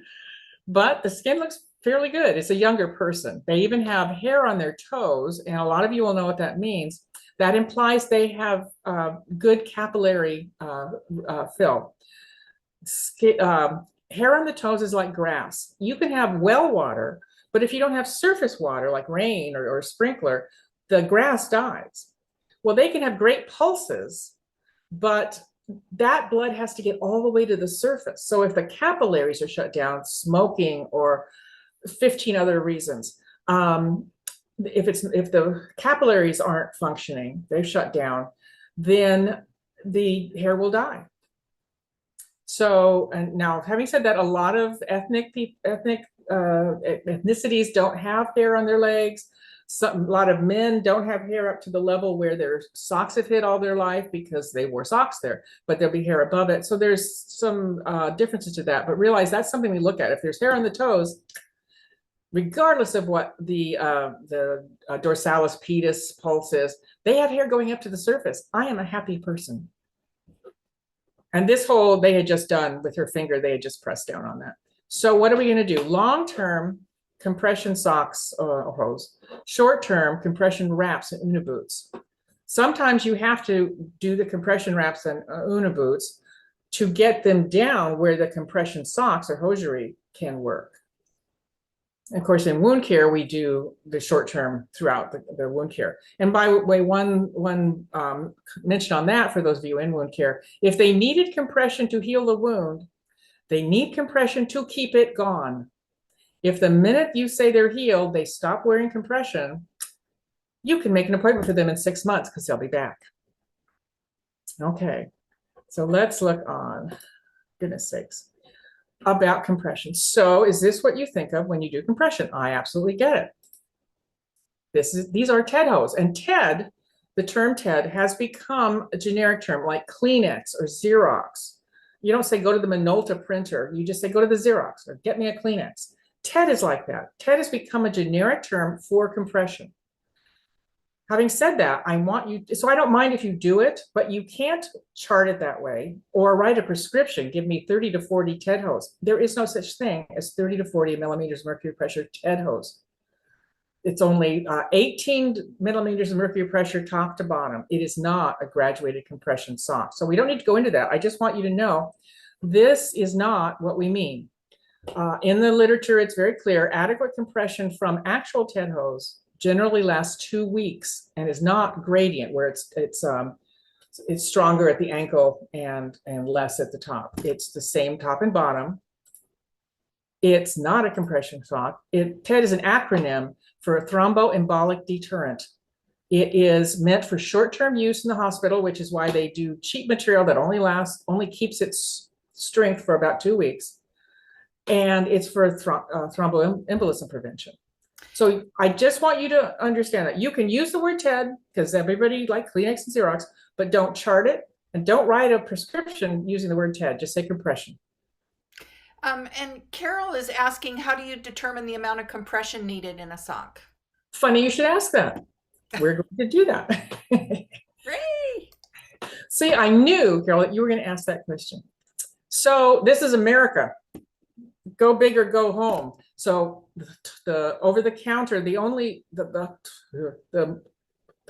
but the skin looks fairly good. It's a younger person. They even have hair on their toes, and a lot of you will know what that means. That implies they have good capillary fill. Hair on the toes is like grass. You can have well water, but if you don't have surface water like rain or sprinkler, the grass dies. Well, they can have great pulses, but that blood has to get all the way to the surface. So if the capillaries are shut down, smoking or 15 other reasons, if the capillaries aren't functioning, they've shut down, then the hair will die. So, and now having said that, a lot of ethnicities don't have hair on their legs. A lot of men don't have hair up to the level where their socks have hit all their life because they wore socks there, but there'll be hair above it. So there's some differences to that, but realize that's something we look at. If there's hair on the toes, regardless of what the dorsalis pedis pulse is, they have hair going up to the surface. I am a happy person. And this hole they had just done with her finger, they had just pressed down on that. So what are we going to do? Long-term compression socks or hose, short-term compression wraps and Una boots. Sometimes you have to do the compression wraps and Una boots to get them down where the compression socks or hosiery can work. And of course, in wound care, we do the short-term throughout the wound care. And by the way, one mention on that for those of you in wound care, if they needed compression to heal the wound, they need compression to keep it gone. If the minute you say they're healed, they stop wearing compression, you can make an appointment for them in 6 months because they'll be back. Okay, so let's look on, goodness sakes, about compression. So is this what you think of when you do compression? I absolutely get it. These are TED hose, and TED, the term TED has become a generic term like Kleenex or Xerox. You don't say go to the Minolta printer, you just say go to the Xerox or get me a Kleenex. TED is like that. TED has become a generic term for compression. Having said that, I want you, so I don't mind if you do it, but you can't chart it that way or write a prescription, give me 30 to 40 TED hose. There is no such thing as 30 to 40 millimeters of mercury pressure TED hose. It's only 18 millimeters of mercury pressure top to bottom. It is not a graduated compression sock. So we don't need to go into that. I just want you to know this is not what we mean. In the literature, it's very clear, adequate compression from actual TED hose generally lasts 2 weeks and is not gradient where it's stronger at the ankle and less at the top. It's the same top and bottom. It's not a compression sock. TED is an acronym for a thromboembolic deterrent. It is meant for short-term use in the hospital, which is why they do cheap material that only keeps its strength for about 2 weeks. And it's for thromboembolism prevention. So I just want you to understand that you can use the word TED because everybody like Kleenex and Xerox, but don't chart it and don't write a prescription using the word TED, just say compression. And Carol is asking, how do you determine the amount of compression needed in a sock? Funny you should ask that. We're going to do that. Great. See, I knew, Carol, that you were going to ask that question. So this is America. Go big or go home. So the over the counter, the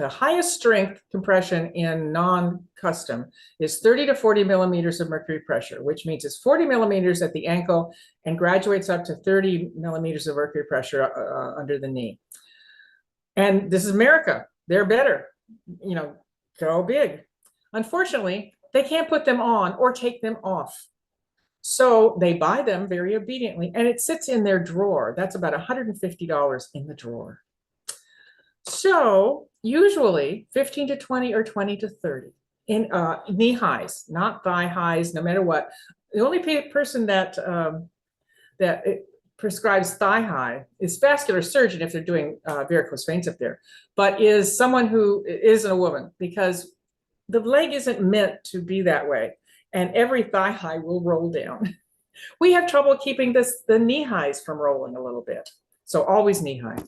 highest strength compression in non-custom is 30 to 40 millimeters of mercury pressure, which means it's 40 millimeters at the ankle and graduates up to 30 millimeters of mercury pressure under the knee. And this is America. They're better. You know, go big. Unfortunately, they can't put them on or take them off. So they buy them very obediently, and it sits in their drawer. That's about $150 in the drawer. So usually 15 to 20 or 20 to 30 in knee highs, not thigh highs, no matter what. The only person that prescribes thigh high is vascular surgeon if they're doing varicose veins up there, but is someone who isn't a woman, because the leg isn't meant to be that way. And every thigh high will roll down. We have trouble keeping the knee highs from rolling a little bit. So always knee high.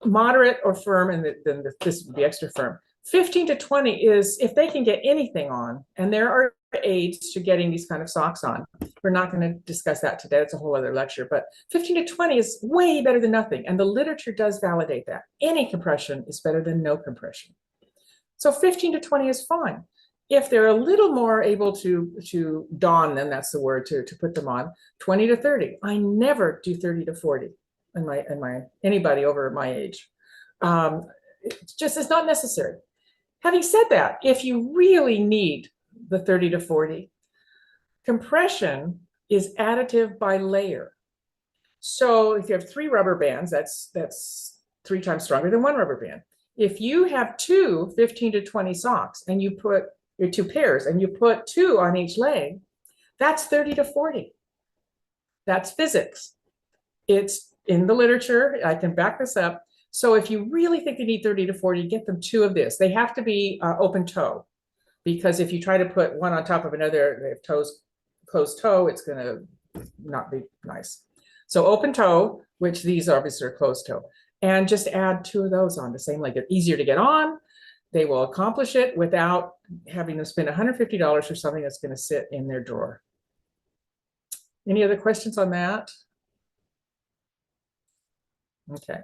Moderate or firm, and then this would be extra firm. 15 to 20 is if they can get anything on, and there are aids to getting these kind of socks on. We're not going to discuss that today. It's a whole other lecture, but 15 to 20 is way better than nothing. And the literature does validate that. Any compression is better than no compression. So 15 to 20 is fine. If they're a little more able to don them, that's the word, to put them on, 20 to 30. I never do 30 to 40 in anybody over my age. It's not necessary. Having said that, if you really need the 30 to 40, compression is additive by layer. So if you have 3 rubber bands, that's 3 times stronger than 1 rubber band. If you have 2 15 to 20 socks and you put your 2 pairs and you put 2 on each leg, that's 30 to 40. That's physics. It's in the literature. I can back this up. So if you really think they need 30 to 40, get them 2 of this. They have to be open toe, because if you try to put one on top of another, they have closed toe, it's going to not be nice. So open toe, which these obviously are closed toe, and just add 2 of those on the same leg. They're easier to get on. They will accomplish it without having to spend $150 for something that's going to sit in their drawer. Any other questions on that? Okay.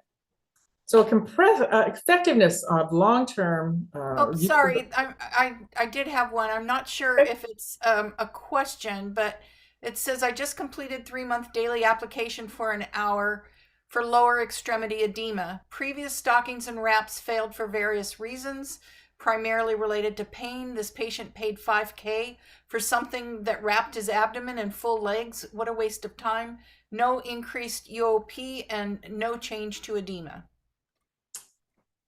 So effectiveness of long-term. Oh, sorry. I did have one. I'm not sure if it's a question, but it says, I just completed 3-month daily application for an hour for lower extremity edema. Previous stockings and wraps failed for various reasons, primarily related to pain. This patient paid $5,000 for something that wrapped his abdomen and full legs. What a waste of time. No increased UOP and no change to edema.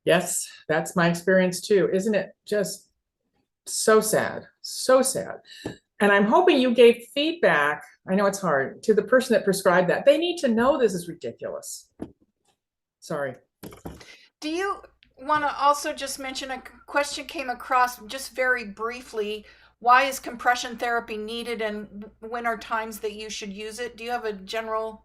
Yes, that's my experience too. Isn't it just so sad? So sad. And I'm hoping you gave feedback, I know it's hard, to the person that prescribed that. They need to know this is ridiculous. Sorry. Do you want to also just mention, a question came across just very briefly, why is compression therapy needed and when are times that you should use it? Do you have a general?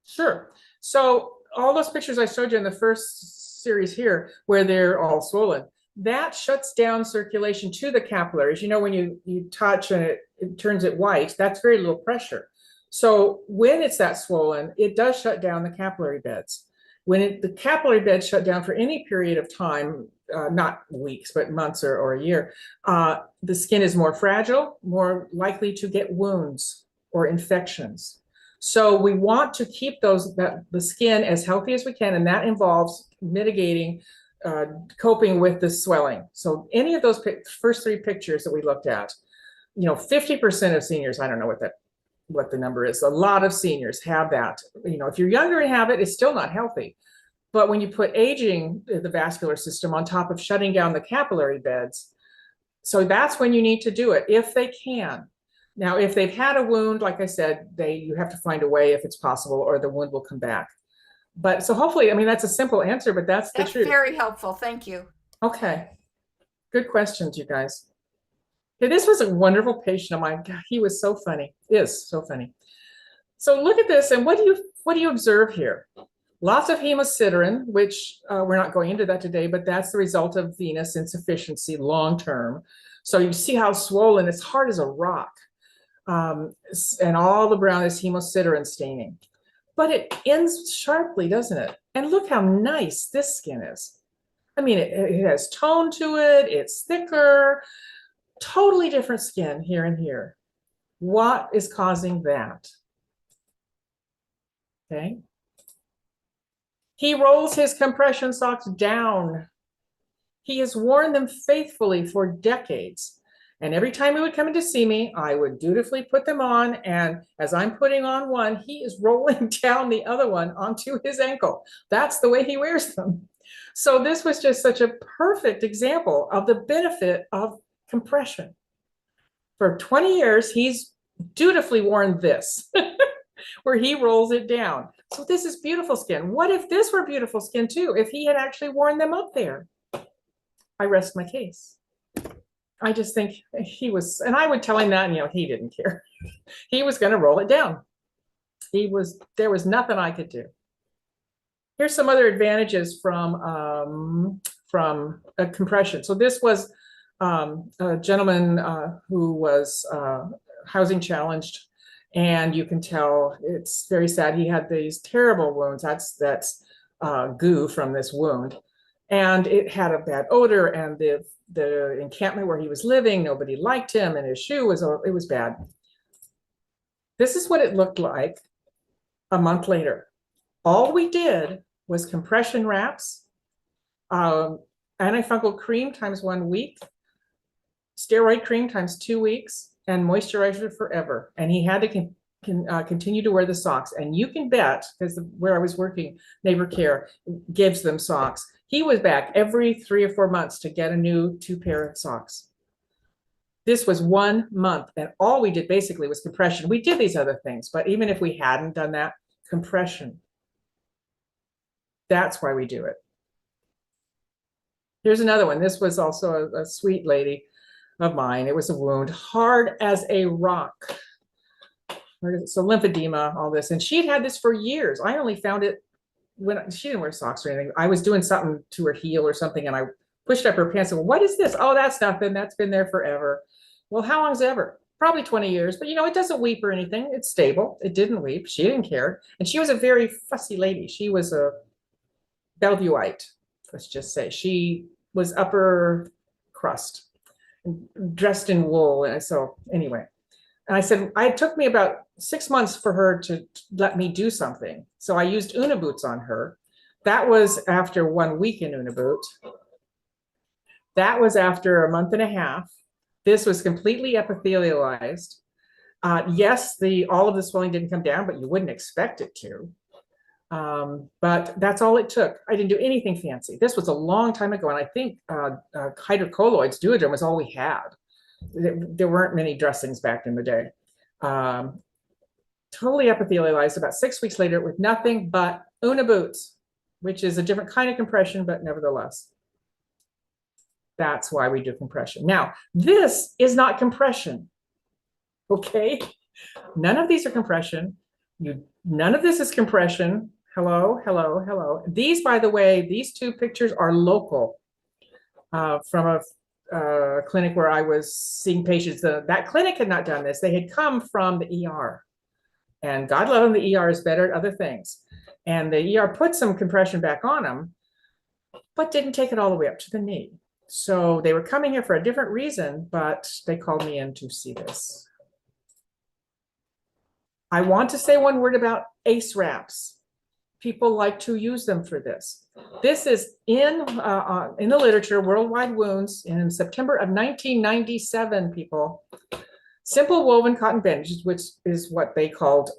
Sure. So all those pictures I showed you in the first series here where they're all swollen. That shuts down circulation to the capillaries. You know, when you touch and it turns it white, that's very little pressure. So when it's that swollen, it does shut down the capillary beds. When the capillary beds shut down for any period of time, not weeks, but months or a year, the skin is more fragile, more likely to get wounds or infections. So we want to keep the skin as healthy as we can, and that involves mitigating, coping with the swelling. So any of those first three pictures that we looked at, 50% of seniors, I don't know what the number is. A lot of seniors have that. If you're younger and have it, it's still not healthy. But when you put aging the vascular system on top of shutting down the capillary beds, so that's when you need to do it, if they can. Now, if they've had a wound, like I said, you have to find a way if it's possible, or the wound will come back. But so hopefully, I mean, that's a simple answer, but that's the truth. That's very helpful. Thank you. Okay. Good questions, you guys. Okay, this was a wonderful patient of mine. God, he was so funny. Is so funny. So look at this, and what do you observe here? Lots of hemosiderin, which we're not going into that today, but that's the result of venous insufficiency long term. So you see how swollen, it's hard as a rock. And all the brown is hemosiderin staining. But it ends sharply, doesn't it? And look how nice this skin is. I mean, it has tone to it, it's thicker, totally different skin here and here. What is causing that? Okay. He rolls his compression socks down. He has worn them faithfully for decades. And every time he would come in to see me, I would dutifully put them on. And as I'm putting on one, he is rolling down the other one onto his ankle. That's the way he wears them. So this was just such a perfect example of the benefit of compression. For 20 years, he's dutifully worn this, where he rolls it down. So this is beautiful skin. What if this were beautiful skin too, if he had actually worn them up there? I rest my case. I just think he was, and I would tell him that, and he didn't care. He was going to roll it down. There was nothing I could do. Here's some other advantages from compression. So this was a gentleman who was housing challenged, and you can tell it's very sad. He had these terrible wounds. That's goo from this wound, and it had a bad odor. And the encampment where he was living, nobody liked him, and his shoe was bad. This is what it looked like a month later. All we did was compression wraps, antifungal cream times 1 week, steroid cream times 2 weeks, and moisturizer forever. And he had to continue to wear the socks. And you can bet, because where I was working, Neighbor Care gives them socks. He was back every 3 or 4 months to get a new 2 pair of socks. This was 1 month, and all we did basically was compression. We did these other things, but even if we hadn't done that, compression. That's why we do it. Here's another one. This was also a sweet lady of mine. It was a wound, hard as a rock. So lymphedema, all this. And she'd had this for years. I only found it when she didn't wear socks or anything. I was doing something to her heel or something, and I pushed up her pants and said, "What is this?" "Oh, that's nothing. That's been there forever." Well, how long's ever? Probably 20 years, but it doesn't weep or anything. It's stable. It didn't weep. She didn't care. And she was a very fussy lady. She was a Bellevueite, let's just say. She was upper crust, dressed in wool. And so anyway, and I said, it took me about 6 months for her to let me do something. So I used Uniboots on her. That was after 1 week in Uniboot. That was after a month and a half. This was completely epithelialized. Yes, all of the swelling didn't come down, but you wouldn't expect it to. But that's all it took. I didn't do anything fancy. This was a long time ago, and I think hydrocolloids, Duoderm was all we had. There weren't many dressings back in the day. Totally epithelialized about 6 weeks later with nothing but Uniboots, which is a different kind of compression, but nevertheless. That's why we do compression. Now, this is not compression, okay? None of these are compression. None of this is compression. Hello, hello, hello. These, by the way, these two pictures are local from a clinic where I was seeing patients. That clinic had not done this. They had come from the ER. And God love them, the ER is better at other things. And the ER put some compression back on them, but didn't take it all the way up to the knee. So they were coming here for a different reason, but they called me in to see this. I want to say one word about ACE wraps. People like to use them for this. This is in the literature, Worldwide Wounds, in September of 1997, people. Simple woven cotton bandages, which is what they called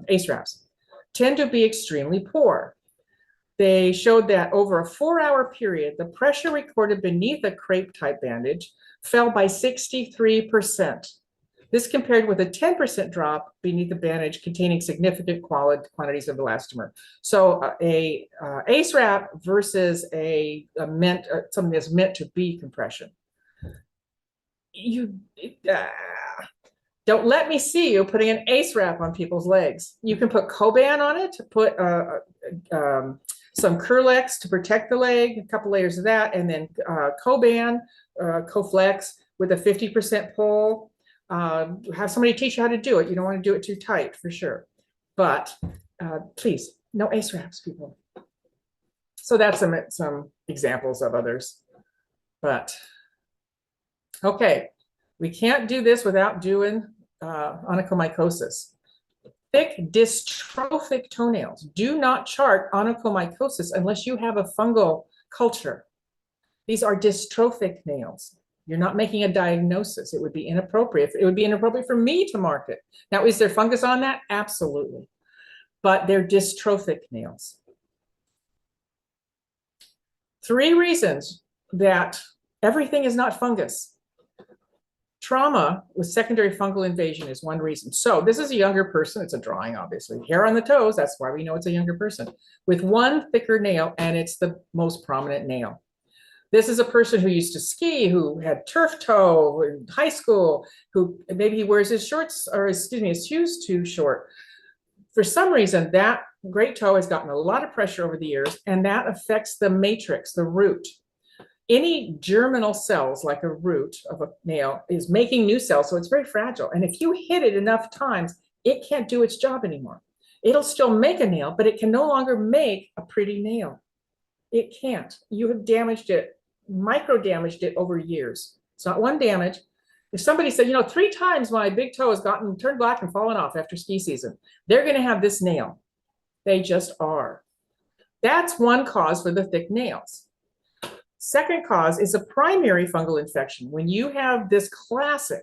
ACE wraps, tend to be extremely poor. They showed that over a 4-hour period, the pressure recorded beneath a crepe type bandage fell by 63%. This compared with a 10% drop beneath the bandage containing significant quantities of elastomer. So a ACE wrap versus something that's meant to be compression. Don't let me see you putting an ACE wrap on people's legs. You can put Coban on it, put some Curlex to protect the leg, a couple layers of that, and then Coban, Coflex with a 50% pull. Have somebody teach you how to do it. You don't want to do it too tight for sure. But please, no ACE wraps, people. So that's some examples of others. But okay, we can't do this without doing onychomycosis. Thick dystrophic toenails. Do not chart onychomycosis unless you have a fungal culture. These are dystrophic nails. You're not making a diagnosis. It would be inappropriate. It would be inappropriate for me to mark it. Now, is there fungus on that? Absolutely. But they're dystrophic nails. 3 reasons that everything is not fungus. Trauma with secondary fungal invasion is one reason. So this is a younger person. It's a drawing, obviously. Hair on the toes, that's why we know it's a younger person, with one thicker nail, and it's the most prominent nail. This is a person who used to ski, who had turf toe in high school, who maybe he wears his shorts, or his shoes too short. For some reason, that great toe has gotten a lot of pressure over the years, and that affects the matrix, the root. Any germinal cells, like a root of a nail, is making new cells, so it's very fragile. And if you hit it enough times, it can't do its job anymore. It'll still make a nail, but it can no longer make a pretty nail. It can't. You have damaged it, micro-damaged it over years. It's not one damage. If somebody said, 3 times my big toe has turned black and fallen off after ski season, they're going to have this nail. They just are. That's one cause for the thick nails. Second cause is a primary fungal infection. When you have this classic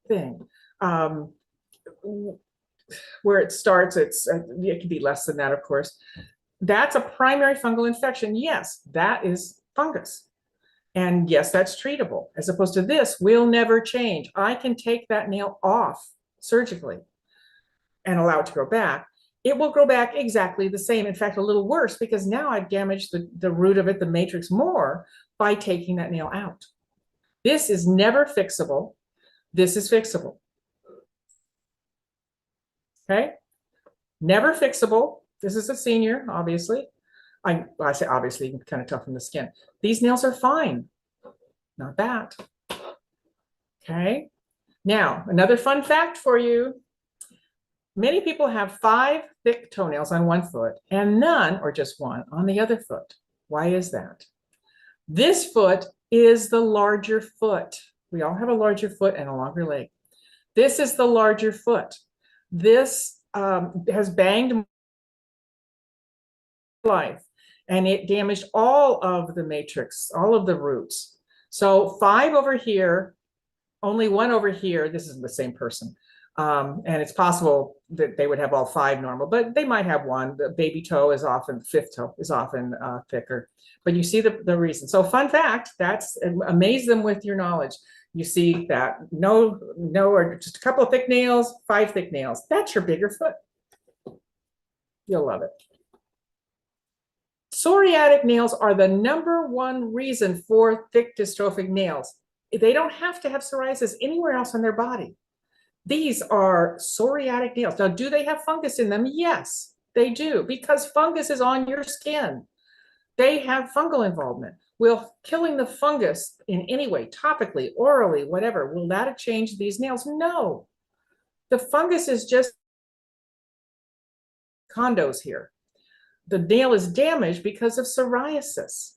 thing where it starts, it can be less than that, of course. That's a primary fungal infection. Yes, that is fungus. And yes, that's treatable, as opposed to this will never change. I can take that nail off surgically and allow it to grow back. It will grow back exactly the same. In fact, a little worse, because now I've damaged the root of it, the matrix, more by taking that nail out. This is never fixable. This is fixable. Okay? Never fixable. This is a senior, obviously. I say obviously, you can kind of toughen the skin. These nails are fine. Not that. Okay? Now, another fun fact for you. Many people have 5 thick toenails on one foot and none, or just one, on the other foot. Why is that? This foot is the larger foot. We all have a larger foot and a longer leg. This is the larger foot. This has banged life, and it damaged all of the matrix, all of the roots. So 5 over here, only 1 over here. This is the same person. And it's possible that they would have all 5 normal, but they might have 1. The baby toe is often, 5th toe is often thicker. But you see the reason. So fun fact, amaze them with your knowledge. You see that no, or just a couple of thick nails, 5 thick nails. That's your bigger foot. You'll love it. Psoriatic nails are the #1 reason for thick dystrophic nails. They don't have to have psoriasis anywhere else on their body. These are psoriatic nails. Now, do they have fungus in them? Yes. They do, because fungus is on your skin. They have fungal involvement. Will killing the fungus in any way, topically, orally, whatever, will that change these nails? No. The fungus is just condos here. The nail is damaged because of psoriasis.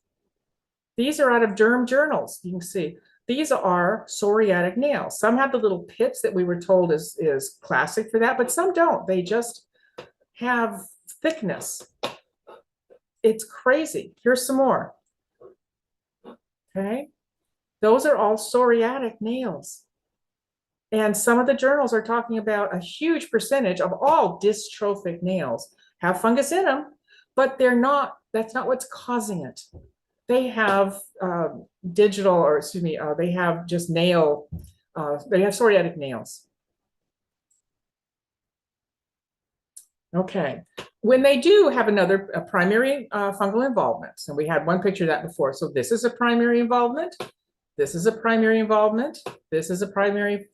These are out of derm journals. You can see these are psoriatic nails. Some have the little pits that we were told is classic for that, but some don't. They just have thickness. It's crazy. Here's some more. Okay. Those are all psoriatic nails. And some of the journals are talking about a huge percentage of all dystrophic nails have fungus in them, but that's not what's causing it. They have they have just they have psoriatic nails. Okay. When they do have a primary fungal involvement, and we had one picture of that before. So this is a primary involvement. This is a primary involvement. This is a primary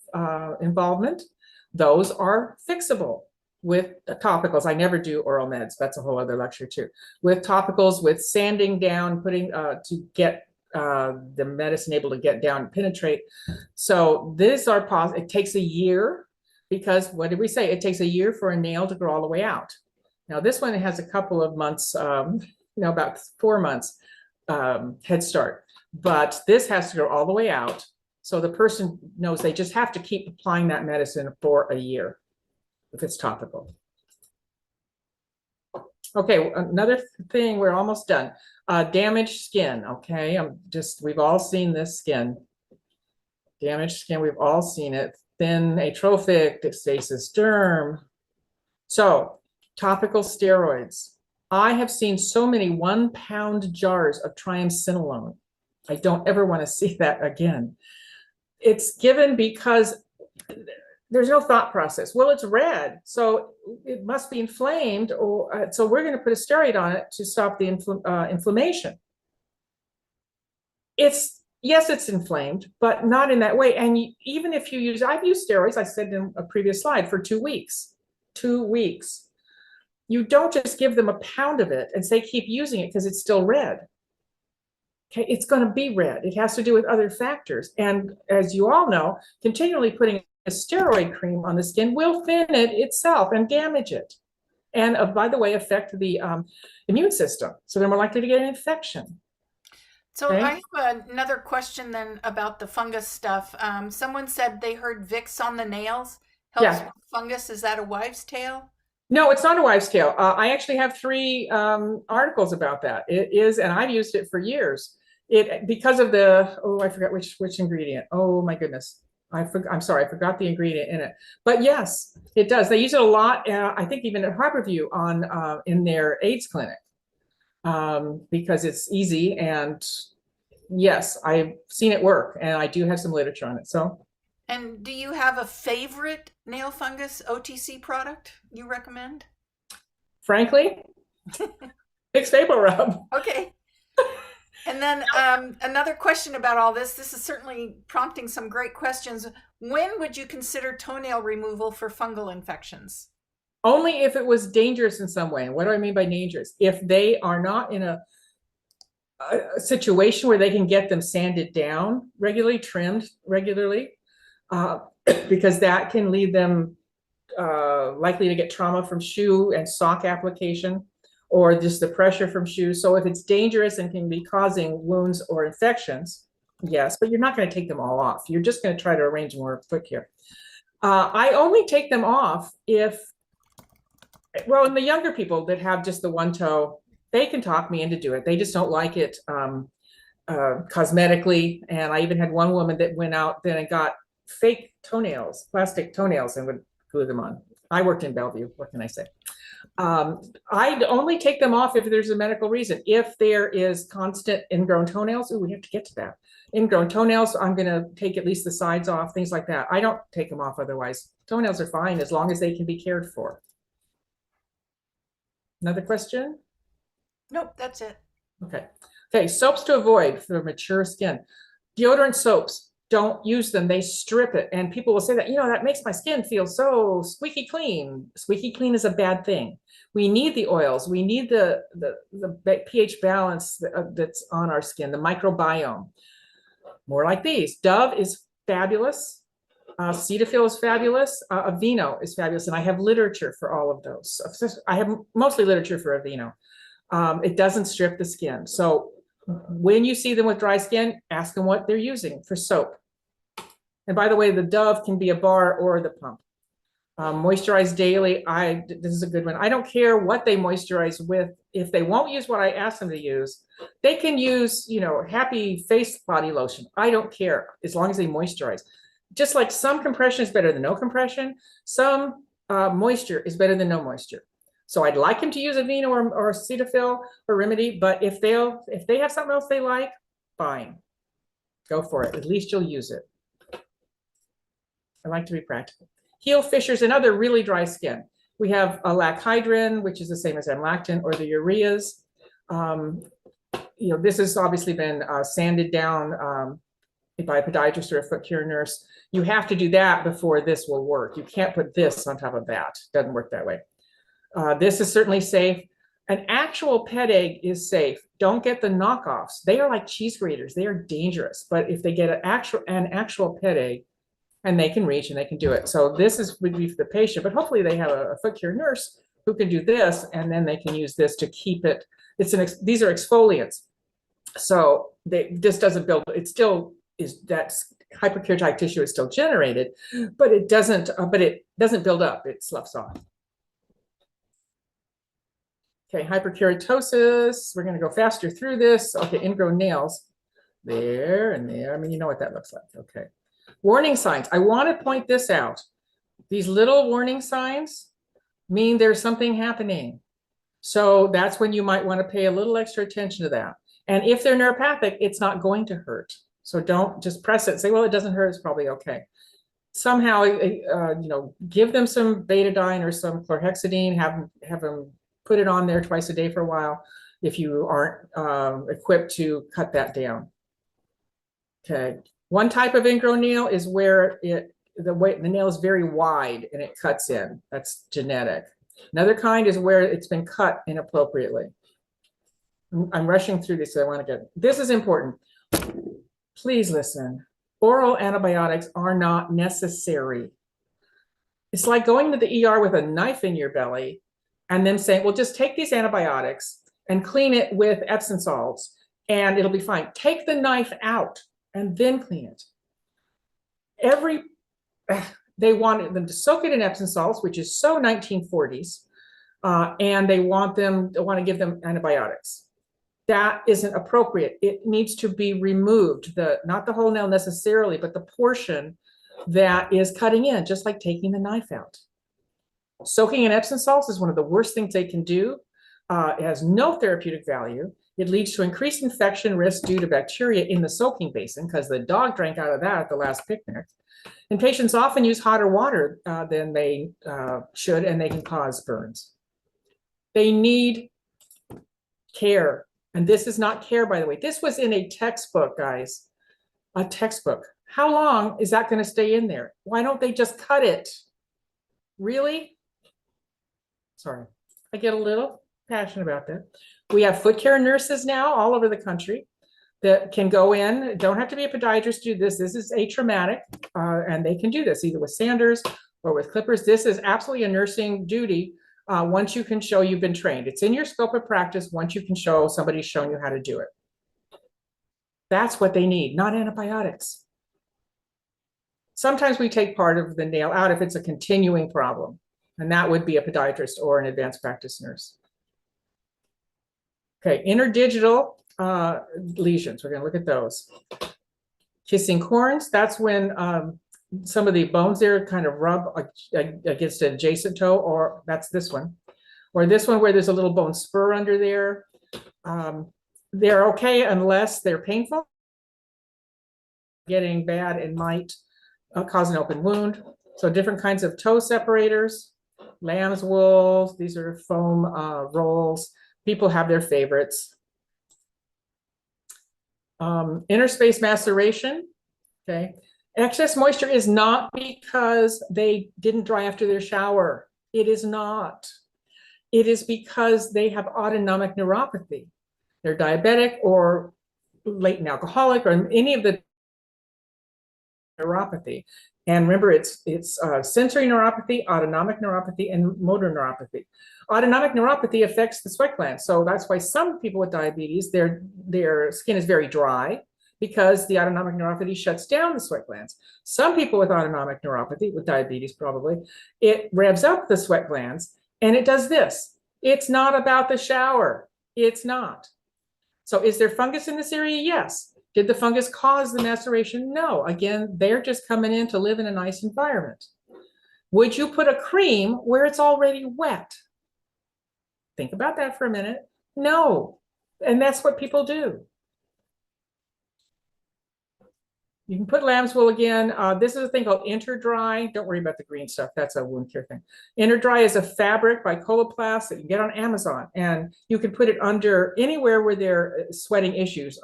involvement. Those are fixable with topicals. I never do oral meds. That's a whole other lecture too. With topicals, with sanding down, putting to get the medicine able to get down and penetrate. So these are possible. It takes a year, because what did we say? It takes a year for a nail to grow all the way out. Now this one has a couple of months, about 4 months head start, but this has to go all the way out. So the person knows they just have to keep applying that medicine for a year if it's topical. Okay, another thing, we're almost done. Damaged skin, okay? We've all seen this skin. Damaged skin, we've all seen it. Thin, atrophic, stasis derm. So, topical steroids. I have seen so many 1 pound jars of triamcinolone. I don't ever want to see that again. It's given because there's no thought process. Well, it's red, so it must be inflamed, or so we're going to put a steroid on it to stop the inflammation. Yes, it's inflamed, but not in that way. And even if you use, I've used steroids, I said in a previous slide, for 2 weeks. 2 weeks. You don't just give them a pound of it and say keep using it because it's still red. Okay, it's going to be red. It has to do with other factors. And as you all know, continually putting a steroid cream on the skin will thin it itself and damage it. And by the way, affect the immune system. So they're more likely to get an infection. So Okay. I have another question then about the fungus stuff. Someone said they heard Vicks on the nails helps with fungus. Is that a wives' tale? No, it's not a wives' tale. I actually have 3 articles about that. It is, and I've used it for years. Because of I forgot which ingredient. Oh my goodness. I'm sorry, I forgot the ingredient in it. But yes, it does. They use it a lot. I think even at Harborview in their AIDS clinic, because it's easy. And yes, I've seen it work, and I do have some literature on it. So. And do you have a favorite nail fungus OTC product you recommend? Frankly, Vicks Vapor Rub. Okay. And then another question about all this. This is certainly prompting some great questions. When would you consider toenail removal for fungal infections? Only if it was dangerous in some way. And what do I mean by dangerous? If they are not in a situation where they can get them sanded down regularly, trimmed regularly, because that can lead them likely to get trauma from shoe and sock application, or just the pressure from shoes. So if it's dangerous and can be causing wounds or infections, yes, but you're not going to take them all off. You're just going to try to arrange more foot care. I only take them off in the younger people that have just the one toe, they can talk me into do it. They just don't like it cosmetically. And I even had one woman that went out then and got fake toenails, plastic toenails, and would glue them on. I worked in Bellevue. What can I say? I'd only take them off if there's a medical reason. If there is constant ingrown toenails, we have to get to that. Ingrown toenails, I'm going to take at least the sides off, things like that. I don't take them off otherwise. Toenails are fine as long as they can be cared for. Another question? Nope, that's it. Okay. Okay, soaps to avoid for mature skin. Deodorant soaps. don't use them. They strip it. And people will say that, that makes my skin feel so squeaky clean. Squeaky clean is a bad thing. We need the oils. We need the pH balance that's on our skin, the microbiome. More like these. Dove is fabulous. Cetaphil is fabulous. Aveeno is fabulous. And I have literature for all of those. I have mostly literature for Aveeno. It doesn't strip the skin. So when you see them with dry skin, ask them what they're using for soap. And by the way, the Dove can be a bar or the pump. Moisturize daily. This is a good one. I don't care what they moisturize with. If they won't use what I ask them to use, they can use, Happy Face body lotion. I don't care as long as they moisturize. Just like some compression is better than no compression, some moisture is better than no moisture. So I'd like them to use Aveeno or Cetaphil or Remedy, but if they have something else they like, fine, go for it. At least you'll use it. I like to be practical. Heal fissures and other really dry skin. We have a lachydrin, which is the same as amlactin, or the ureas. This has obviously been sanded down by a podiatrist or a foot care nurse. You have to do that before this will work. You can't put this on top of that. It doesn't work that way. This is certainly safe. An actual pet egg is safe. Don't get the knockoffs. They are like cheese graters. They are dangerous. But if they get an actual pet egg, and they can reach and they can do it. So this would be for the patient, but hopefully they have a foot care nurse who can do this, and then they can use this to keep it. These are exfoliants. So this doesn't build, it still is, that hyperkeratotic tissue is still generated, but it doesn't build up, it sloughs off. Okay, hyperkeratosis, we're gonna go faster through this. Okay, ingrown nails, there and there. I mean, you know what that looks like, okay. Warning signs. I want to point this out. These little warning signs mean there's something happening. So that's when you might want to pay a little extra attention to that. And if they're neuropathic, it's not going to hurt. So don't just press it and say, well, it doesn't hurt, it's probably okay. Somehow, give them some betadine or some chlorhexidine, have them put it on there twice a day for a while if you aren't equipped to cut that down. Okay. One type of ingrown nail is where the nail is very wide and it cuts in. That's genetic. Another kind is where it's been cut inappropriately. I'm rushing through this, so I want to get, this is important. Please listen. Oral antibiotics are not necessary. It's like going to the ER with a knife in your belly and then saying, well, just take these antibiotics and clean it with Epsom salts and it'll be fine. Take the knife out and then clean it. They wanted them to soak it in Epsom salts, which is so 1940s, and they want to give them antibiotics. That isn't appropriate. It needs to be removed, not the whole nail necessarily, but the portion that is cutting in, just like taking the knife out. Soaking in Epsom salts is one of the worst things they can do. It has no therapeutic value. It leads to increased infection risk due to bacteria in the soaking basin because the dog drank out of that at the last picnic. And patients often use hotter water than they should, and they can cause burns. They need care. And this is not care, by the way. This was in a textbook, guys. A textbook. How long is that going to stay in there? Why don't they just cut it? Really? Sorry, I get a little passionate about that. We have foot care nurses now all over the country that can go in. Don't have to be a podiatrist to do this. This is atraumatic, and they can do this either with sanders or with clippers. This is absolutely a nursing duty once you can show you've been trained. It's in your scope of practice once you can show somebody's shown you how to do it. That's what they need, not antibiotics. Sometimes we take part of the nail out if it's a continuing problem, and that would be a podiatrist or an advanced practice nurse. Okay, interdigital lesions, we're gonna look at those. Kissing corns, that's when some of the bones there kind of rub against an adjacent toe, or that's this one. Or this one where there's a little bone spur under there. They're okay unless they're painful. Getting bad and might cause an open wound. So different kinds of toe separators, lamb's wool, these are foam rolls. People have their favorites. Interspace maceration. Okay. Excess moisture is not because they didn't dry after their shower. It is not. It is because they have autonomic neuropathy. They're diabetic or latent alcoholic or any of the neuropathy. And remember, it's sensory neuropathy, autonomic neuropathy, and motor neuropathy. Autonomic neuropathy affects the sweat glands. So that's why some people with diabetes, their skin is very dry because the autonomic neuropathy shuts down the sweat glands. Some people with autonomic neuropathy, with diabetes probably, it revs up the sweat glands and it does this. It's not about the shower. It's not. So is there fungus in this area? Yes. Did the fungus cause the maceration? No. Again, they're just coming in to live in a nice environment. Would you put a cream where it's already wet? Think about that for a minute. No. And that's what people do. You can put lamb's wool again. This is a thing called Interdry. Don't worry about the green stuff. That's a wound care thing. Interdry is a fabric by Coloplast that you can get on Amazon. And you can put it under anywhere where there are sweating issues.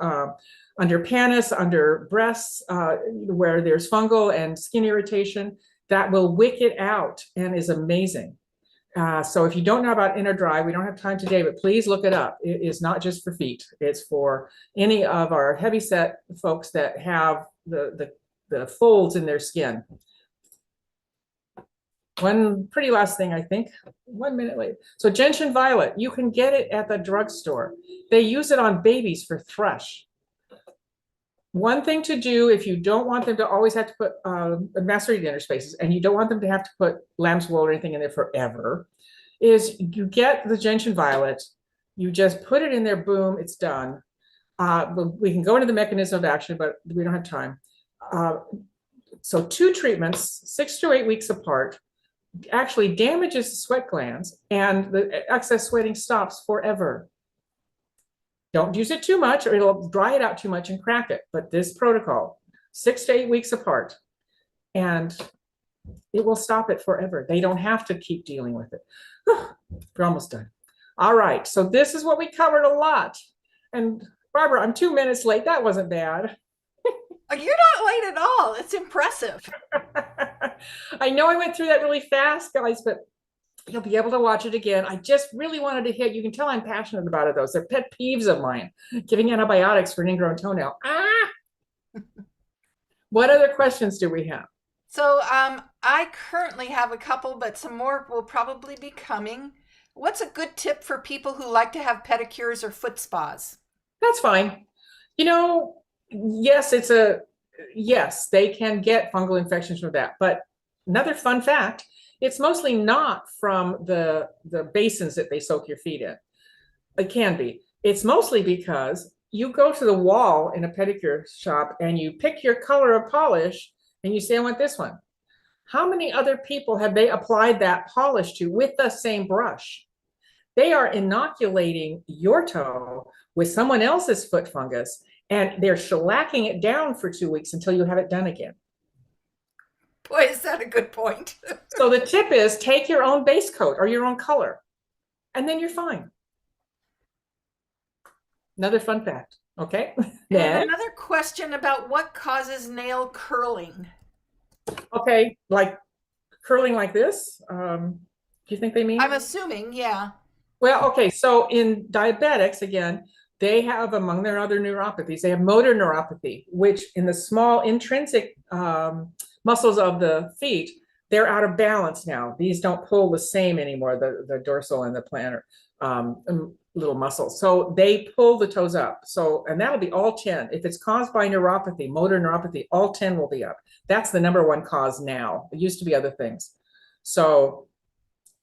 Under panis, under breasts, where there's fungal and skin irritation. That will wick it out and is amazing. So if you don't know about Interdry, we don't have time today, but please look it up. It is not just for feet. It's for any of our heavyset folks that have the folds in their skin. One pretty last thing, I think, 1 minute late. So gentian violet, you can get it at the drugstore. They use it on babies for thrush. One thing to do if you don't want them to always have to put macerated interspaces and you don't want them to have to put lamb's wool or anything in there forever, is you get the gentian violet, you just put it in there, boom, it's done. We can go into the mechanism of action, but we don't have time. So 2 treatments, 6 to 8 weeks apart, actually damages the sweat glands and the excess sweating stops forever. Don't use it too much or it'll dry it out too much and crack it. But this protocol, 6 to 8 weeks apart, and it will stop it forever. They don't have to keep dealing with it. We're almost done. All right, so this is what we covered a lot. And Barbara, I'm 2 minutes late. That wasn't bad. You're not late at all. It's impressive. I know I went through that really fast, guys, but you'll be able to watch it again. I just really wanted to hit, you can tell I'm passionate about it though. They're pet peeves of mine, giving antibiotics for an ingrown toenail. What other questions do we have? So I currently have a couple, but some more will probably be coming. What's a good tip for people who like to have pedicures or foot spas? That's fine. You know, yes, yes, they can get fungal infections from that. But another fun fact, it's mostly not from the basins that they soak your feet in. It can be. It's mostly because you go to the wall in a pedicure shop and you pick your color of polish and you say, I want this one. How many other people have they applied that polish to with the same brush? They are inoculating your toe with someone else's foot fungus and they're shellacking it down for 2 weeks until you have it done again. Boy, is that a good point. So the tip is take your own base coat or your own color, and then you're fine. Another fun fact. Okay. And another question about what causes nail curling. Okay, like curling like this. Do you think they mean? I'm assuming, yeah. Well, okay. So in diabetics, again, they have, among their other neuropathies, they have motor neuropathy, which in the small intrinsic muscles of the feet, they're out of balance now. These don't pull the same anymore, the dorsal and the plantar little muscles. So they pull the toes up. So, and that'll be all 10. If it's caused by neuropathy, motor neuropathy, all 10 will be up. That's the #1 cause now. It used to be other things. So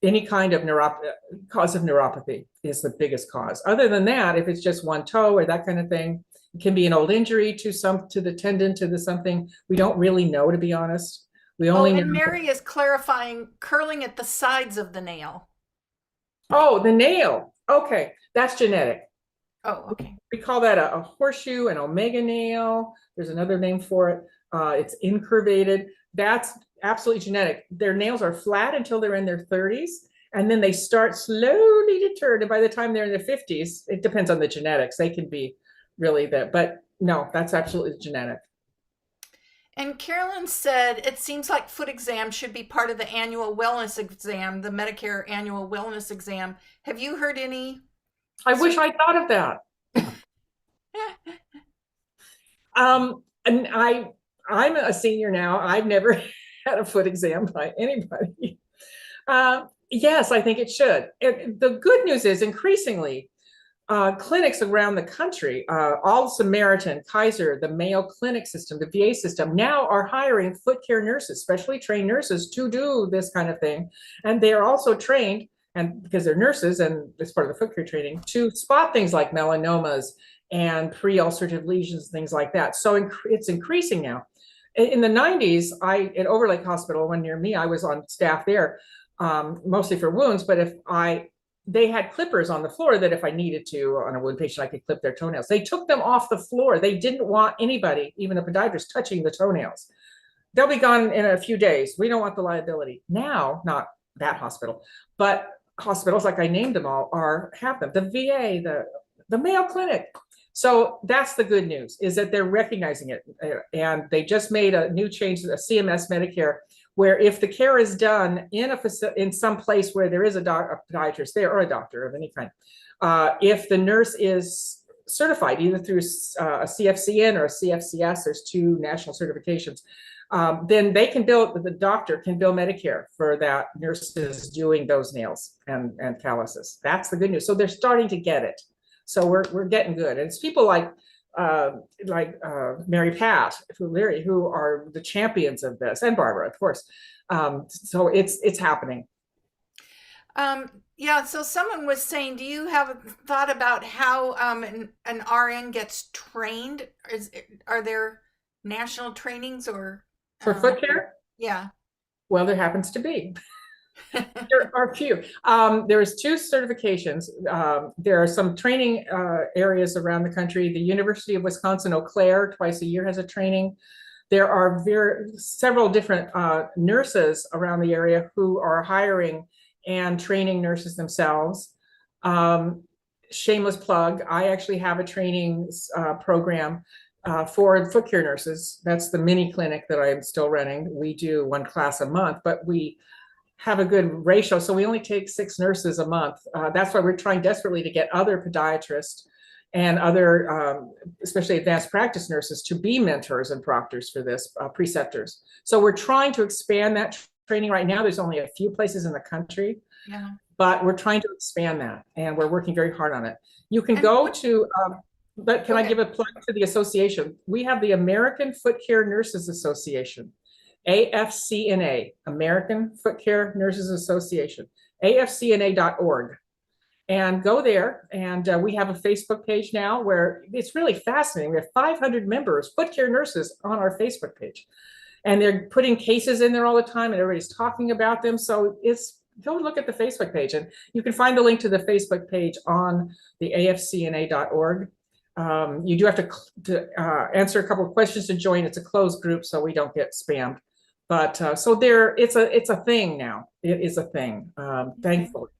any kind of cause of neuropathy is the biggest cause. Other than that, if it's just one toe or that kind of thing, it can be an old injury to the tendon, to the something. We don't really know, to be honest. We only know. And Mary is clarifying curling at the sides of the nail. Oh, the nail. Okay, that's genetic. Oh, okay. We call that a horseshoe, an omega nail. There's another name for it. It's incurvated. That's absolutely genetic. Their nails are flat until they're in their 30s, and then they start slowly to turn. And by the time they're in their 50s, it depends on the genetics. They can be really that, but no, that's absolutely genetic. And Carolyn said it seems like foot exams should be part of the annual wellness exam, the Medicare annual wellness exam. Have you heard any? I wish I thought of that. And I'm a senior now. I've never had a foot exam by anybody. Yes, I think it should. The good news is increasingly clinics around the country, All Samaritan, Kaiser, the Mayo Clinic system, the VA system, now are hiring foot care nurses, specially trained nurses to do this kind of thing. And they are also trained, and because they're nurses and it's part of the foot care training, to spot things like melanomas and pre-ulcerative lesions, things like that. So it's increasing now. In the 90s, at Overlake Hospital, one near me, I was on staff there, mostly for wounds, but they had clippers on the floor that if I needed to on a wound patient, I could clip their toenails. They took them off the floor. They didn't want anybody, even a podiatrist, touching the toenails. They'll be gone in a few days. We don't want the liability. Now, not that hospital, but hospitals like I named them all have them. The VA, the Mayo Clinic. So that's the good news, is that they're recognizing it. And they just made a new change, a CMS Medicare, where if the care is done in some place where there is a podiatrist there or a doctor of any kind, if the nurse is certified either through a CFCN or a CFCS, there's two national certifications, then the doctor can bill Medicare for that nurses doing those nails and calluses. That's the good news. So they're starting to get it. So we're getting good. And it's people like Mary Pat, who are the champions of this, and Barbara, of course. So it's happening. Yeah. So someone was saying, do you have thought about how an RN gets trained? Are there national trainings or for foot care? Yeah. Well, there happens to be. There are a few. There's two certifications. There are some training areas around the country. The University of Wisconsin Eau Claire twice a year has a training. There are several different nurses around the area who are hiring and training nurses themselves. Shameless plug, I actually have a training program for foot care nurses. That's the mini clinic that I'm still running. We do one class a month, but we have a good ratio. So we only take 6 nurses a month. That's why we're trying desperately to get other podiatrists and other, especially advanced practice nurses, to be mentors and proctors for this, preceptors. So we're trying to expand that training right now. There's only a few places in the country, but we're trying to expand that, and we're working very hard on it. You can go to, but can I give a plug to the association? We have the American Foot Care Nurses Association. AFCNA, American Foot Care Nurses Association, afcna.org. And go there, and we have a Facebook page now where it's really fascinating. We have 500 members, foot care nurses, on our Facebook page. And they're putting cases in there all the time, and everybody's talking about them. So go look at the Facebook page, and you can find the link to the Facebook page on the afcna.org. You do have to answer a couple of questions to join. It's a closed group, so we don't get spammed. But so it's a thing now. It is a thing, thankfully.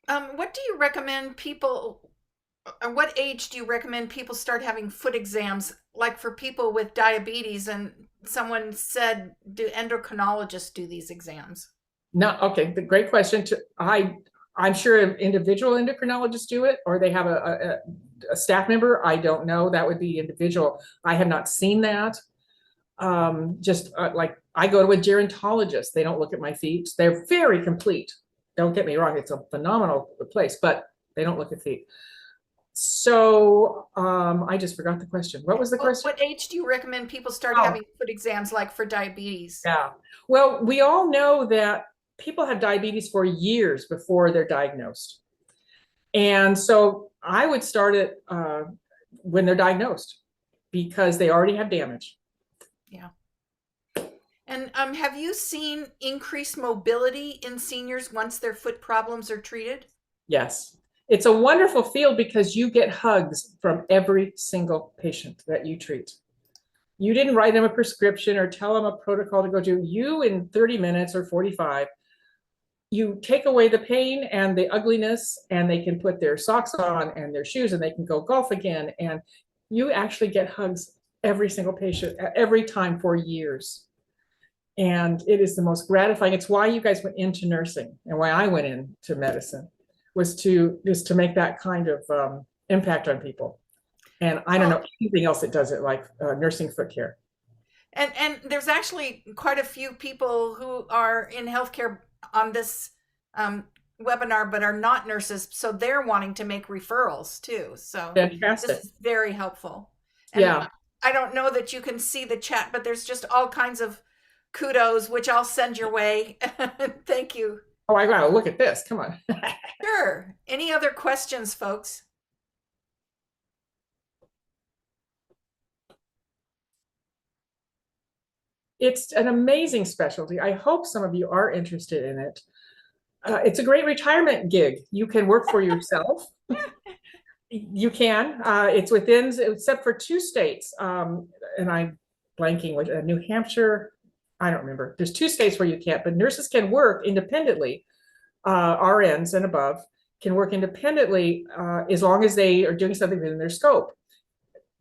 What do you recommend people, or what age do you recommend people start having foot exams? Like for people with diabetes, and someone said, do endocrinologists do these exams? No, okay, the great question. I'm sure individual endocrinologists do it, or they have a staff member. I don't know. That would be individual. I have not seen that. Like I go to a gerontologist. They don't look at my feet. They're very complete. Don't get me wrong. It's a phenomenal place, but they don't look at feet. So I just forgot the question. What was the question? What age do you recommend people start having foot exams, like for diabetes? Yeah. Well, we all know that people have diabetes for years before they're diagnosed. And so I would start it when they're diagnosed, because they already have damage. Yeah. And have you seen increased mobility in seniors once their foot problems are treated? Yes. It's a wonderful field because you get hugs from every single patient that you treat. You didn't write them a prescription or tell them a protocol to go do. You, in 30 minutes or 45, you take away the pain and the ugliness, and they can put their socks on and their shoes, and they can go golf again. And you actually get hugs every single patient, every time for years. And it is the most gratifying. It's why you guys went into nursing and why I went into medicine, was to make that kind of impact on people. And I don't know anything else that does it like nursing foot care. And there's actually quite a few people who are in healthcare on this webinar, but are not nurses. So they're wanting to make referrals too. So Fantastic. this is very helpful. And Yeah. I don't know that you can see the chat, but there's just all kinds of kudos, which I'll send your way. Thank you. Oh, I gotta look at this. Come on. Sure. Any other questions, folks? It's an amazing specialty. I hope some of you are interested in it. It's a great retirement gig. You can work for yourself. You can. It's within, except for 2 states, and I'm blanking, with New Hampshire. I don't remember. There's 2 states where you can't, but nurses can work independently. RNs and above can work independently as long as they are doing something within their scope.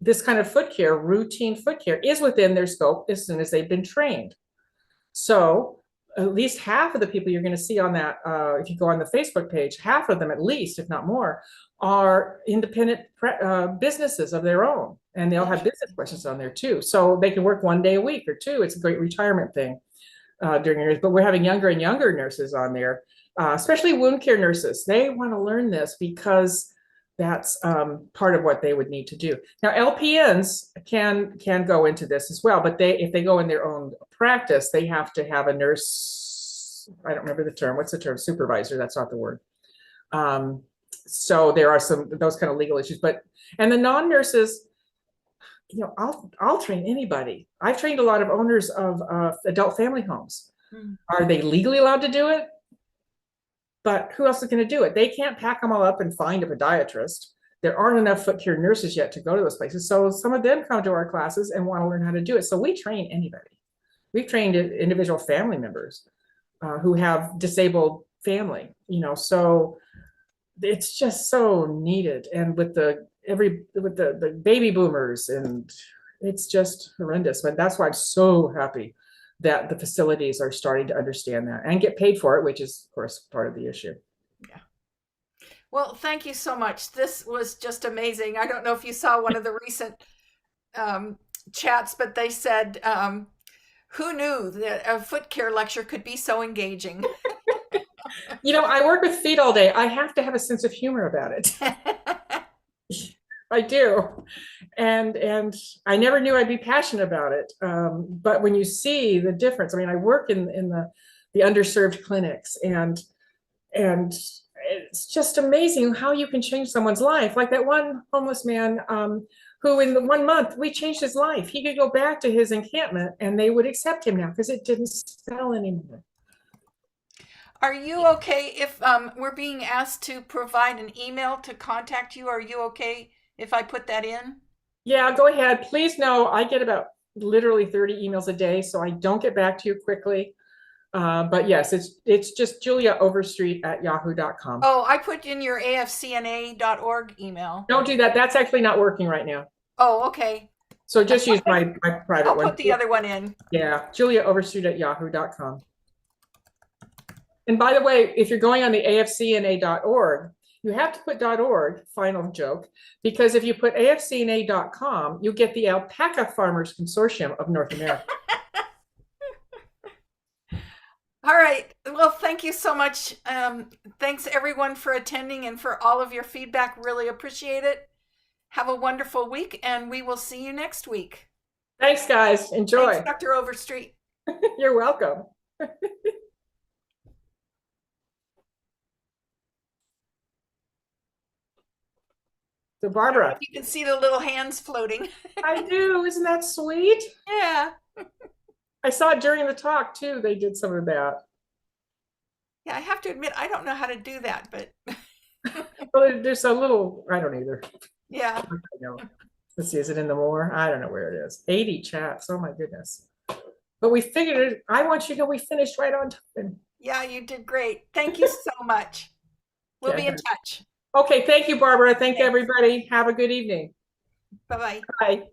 This kind of foot care, routine foot care, is within their scope as soon as they've been trained. So at least half of the people you're going to see on that, if you go on the Facebook page, half of them at least, if not more, are independent businesses of their own. And they'll have business questions on there too. So they can work 1 day a week or 2. It's a great retirement thing during years. But we're having younger and younger nurses on there, especially wound care nurses. They want to learn this because that's part of what they would need to do. Now, LPNs can go into this as well, but if they go in their own practice, they have to have a nurse. I don't remember the term. What's the term? Supervisor. That's not the word. So there are those kind of legal issues. And the non-nurses, I'll train anybody. I've trained a lot of owners of adult family homes. Are they legally allowed to do it? But who else is going to do it? They can't pack them all up and find a podiatrist. There aren't enough foot care nurses yet to go to those places. So some of them come to our classes and want to learn how to do it. So we train anybody. We've trained individual family members who have disabled family, so it's just so needed. And with the baby boomers, and it's just horrendous. But that's why I'm so happy that the facilities are starting to understand that and get paid for it, which is, of course, part of the issue. Yeah. Well, thank you so much. This was just amazing. I don't know if you saw one of the recent chats, but they said, who knew that a foot care lecture could be so engaging? I work with feet all day. I have to have a sense of humor about it. I do. And I never knew I'd be passionate about it. But when you see the difference, I work in the underserved clinics, and it's just amazing how you can change someone's life. Like that one homeless man who in the 1 month, we changed his life. He could go back to his encampment and they would accept him now because it didn't smell anymore. Are you okay if we're being asked to provide an email to contact you? Are you okay if I put that in? Yeah, go ahead. Please know I get about literally 30 emails a day, so I don't get back to you quickly. But yes, it's just juliaoverstreet@yahoo.com. Oh, I put in your afcna.org email. Don't do that. That's actually not working right now. Oh, okay. So just use my private I'll one. I'll put the other one in. Yeah, juliaoverstreet@yahoo.com. And by the way, if you're going on the afcna.org, you have to put .org, final joke, because if you put afcna.com, you get the Alpaca Farmers Consortium of North America. All right. Well, thank you so much. Thanks everyone for attending and for all of your feedback. Really appreciate it. Have a wonderful week, and we will see you next week. Thanks, guys. Enjoy. Thanks, Dr. Overstreet. You're welcome. So Barbara. You can see the little hands floating. I do. Isn't that sweet? Yeah. I saw it during the talk too. They did some of that. Yeah, I have to admit, I don't know how to do that, but. Well, there's a little, I don't either. Yeah. I know. Let's see, is it in the more? I don't know where it is. 80 chats. Oh my goodness. But we figured it. I want you to know we finished right on time. Yeah, you did great. Thank you so much. We'll be in touch. Okay, thank you, Barbara. Thank you, everybody. Have a good evening. Bye-bye. Bye.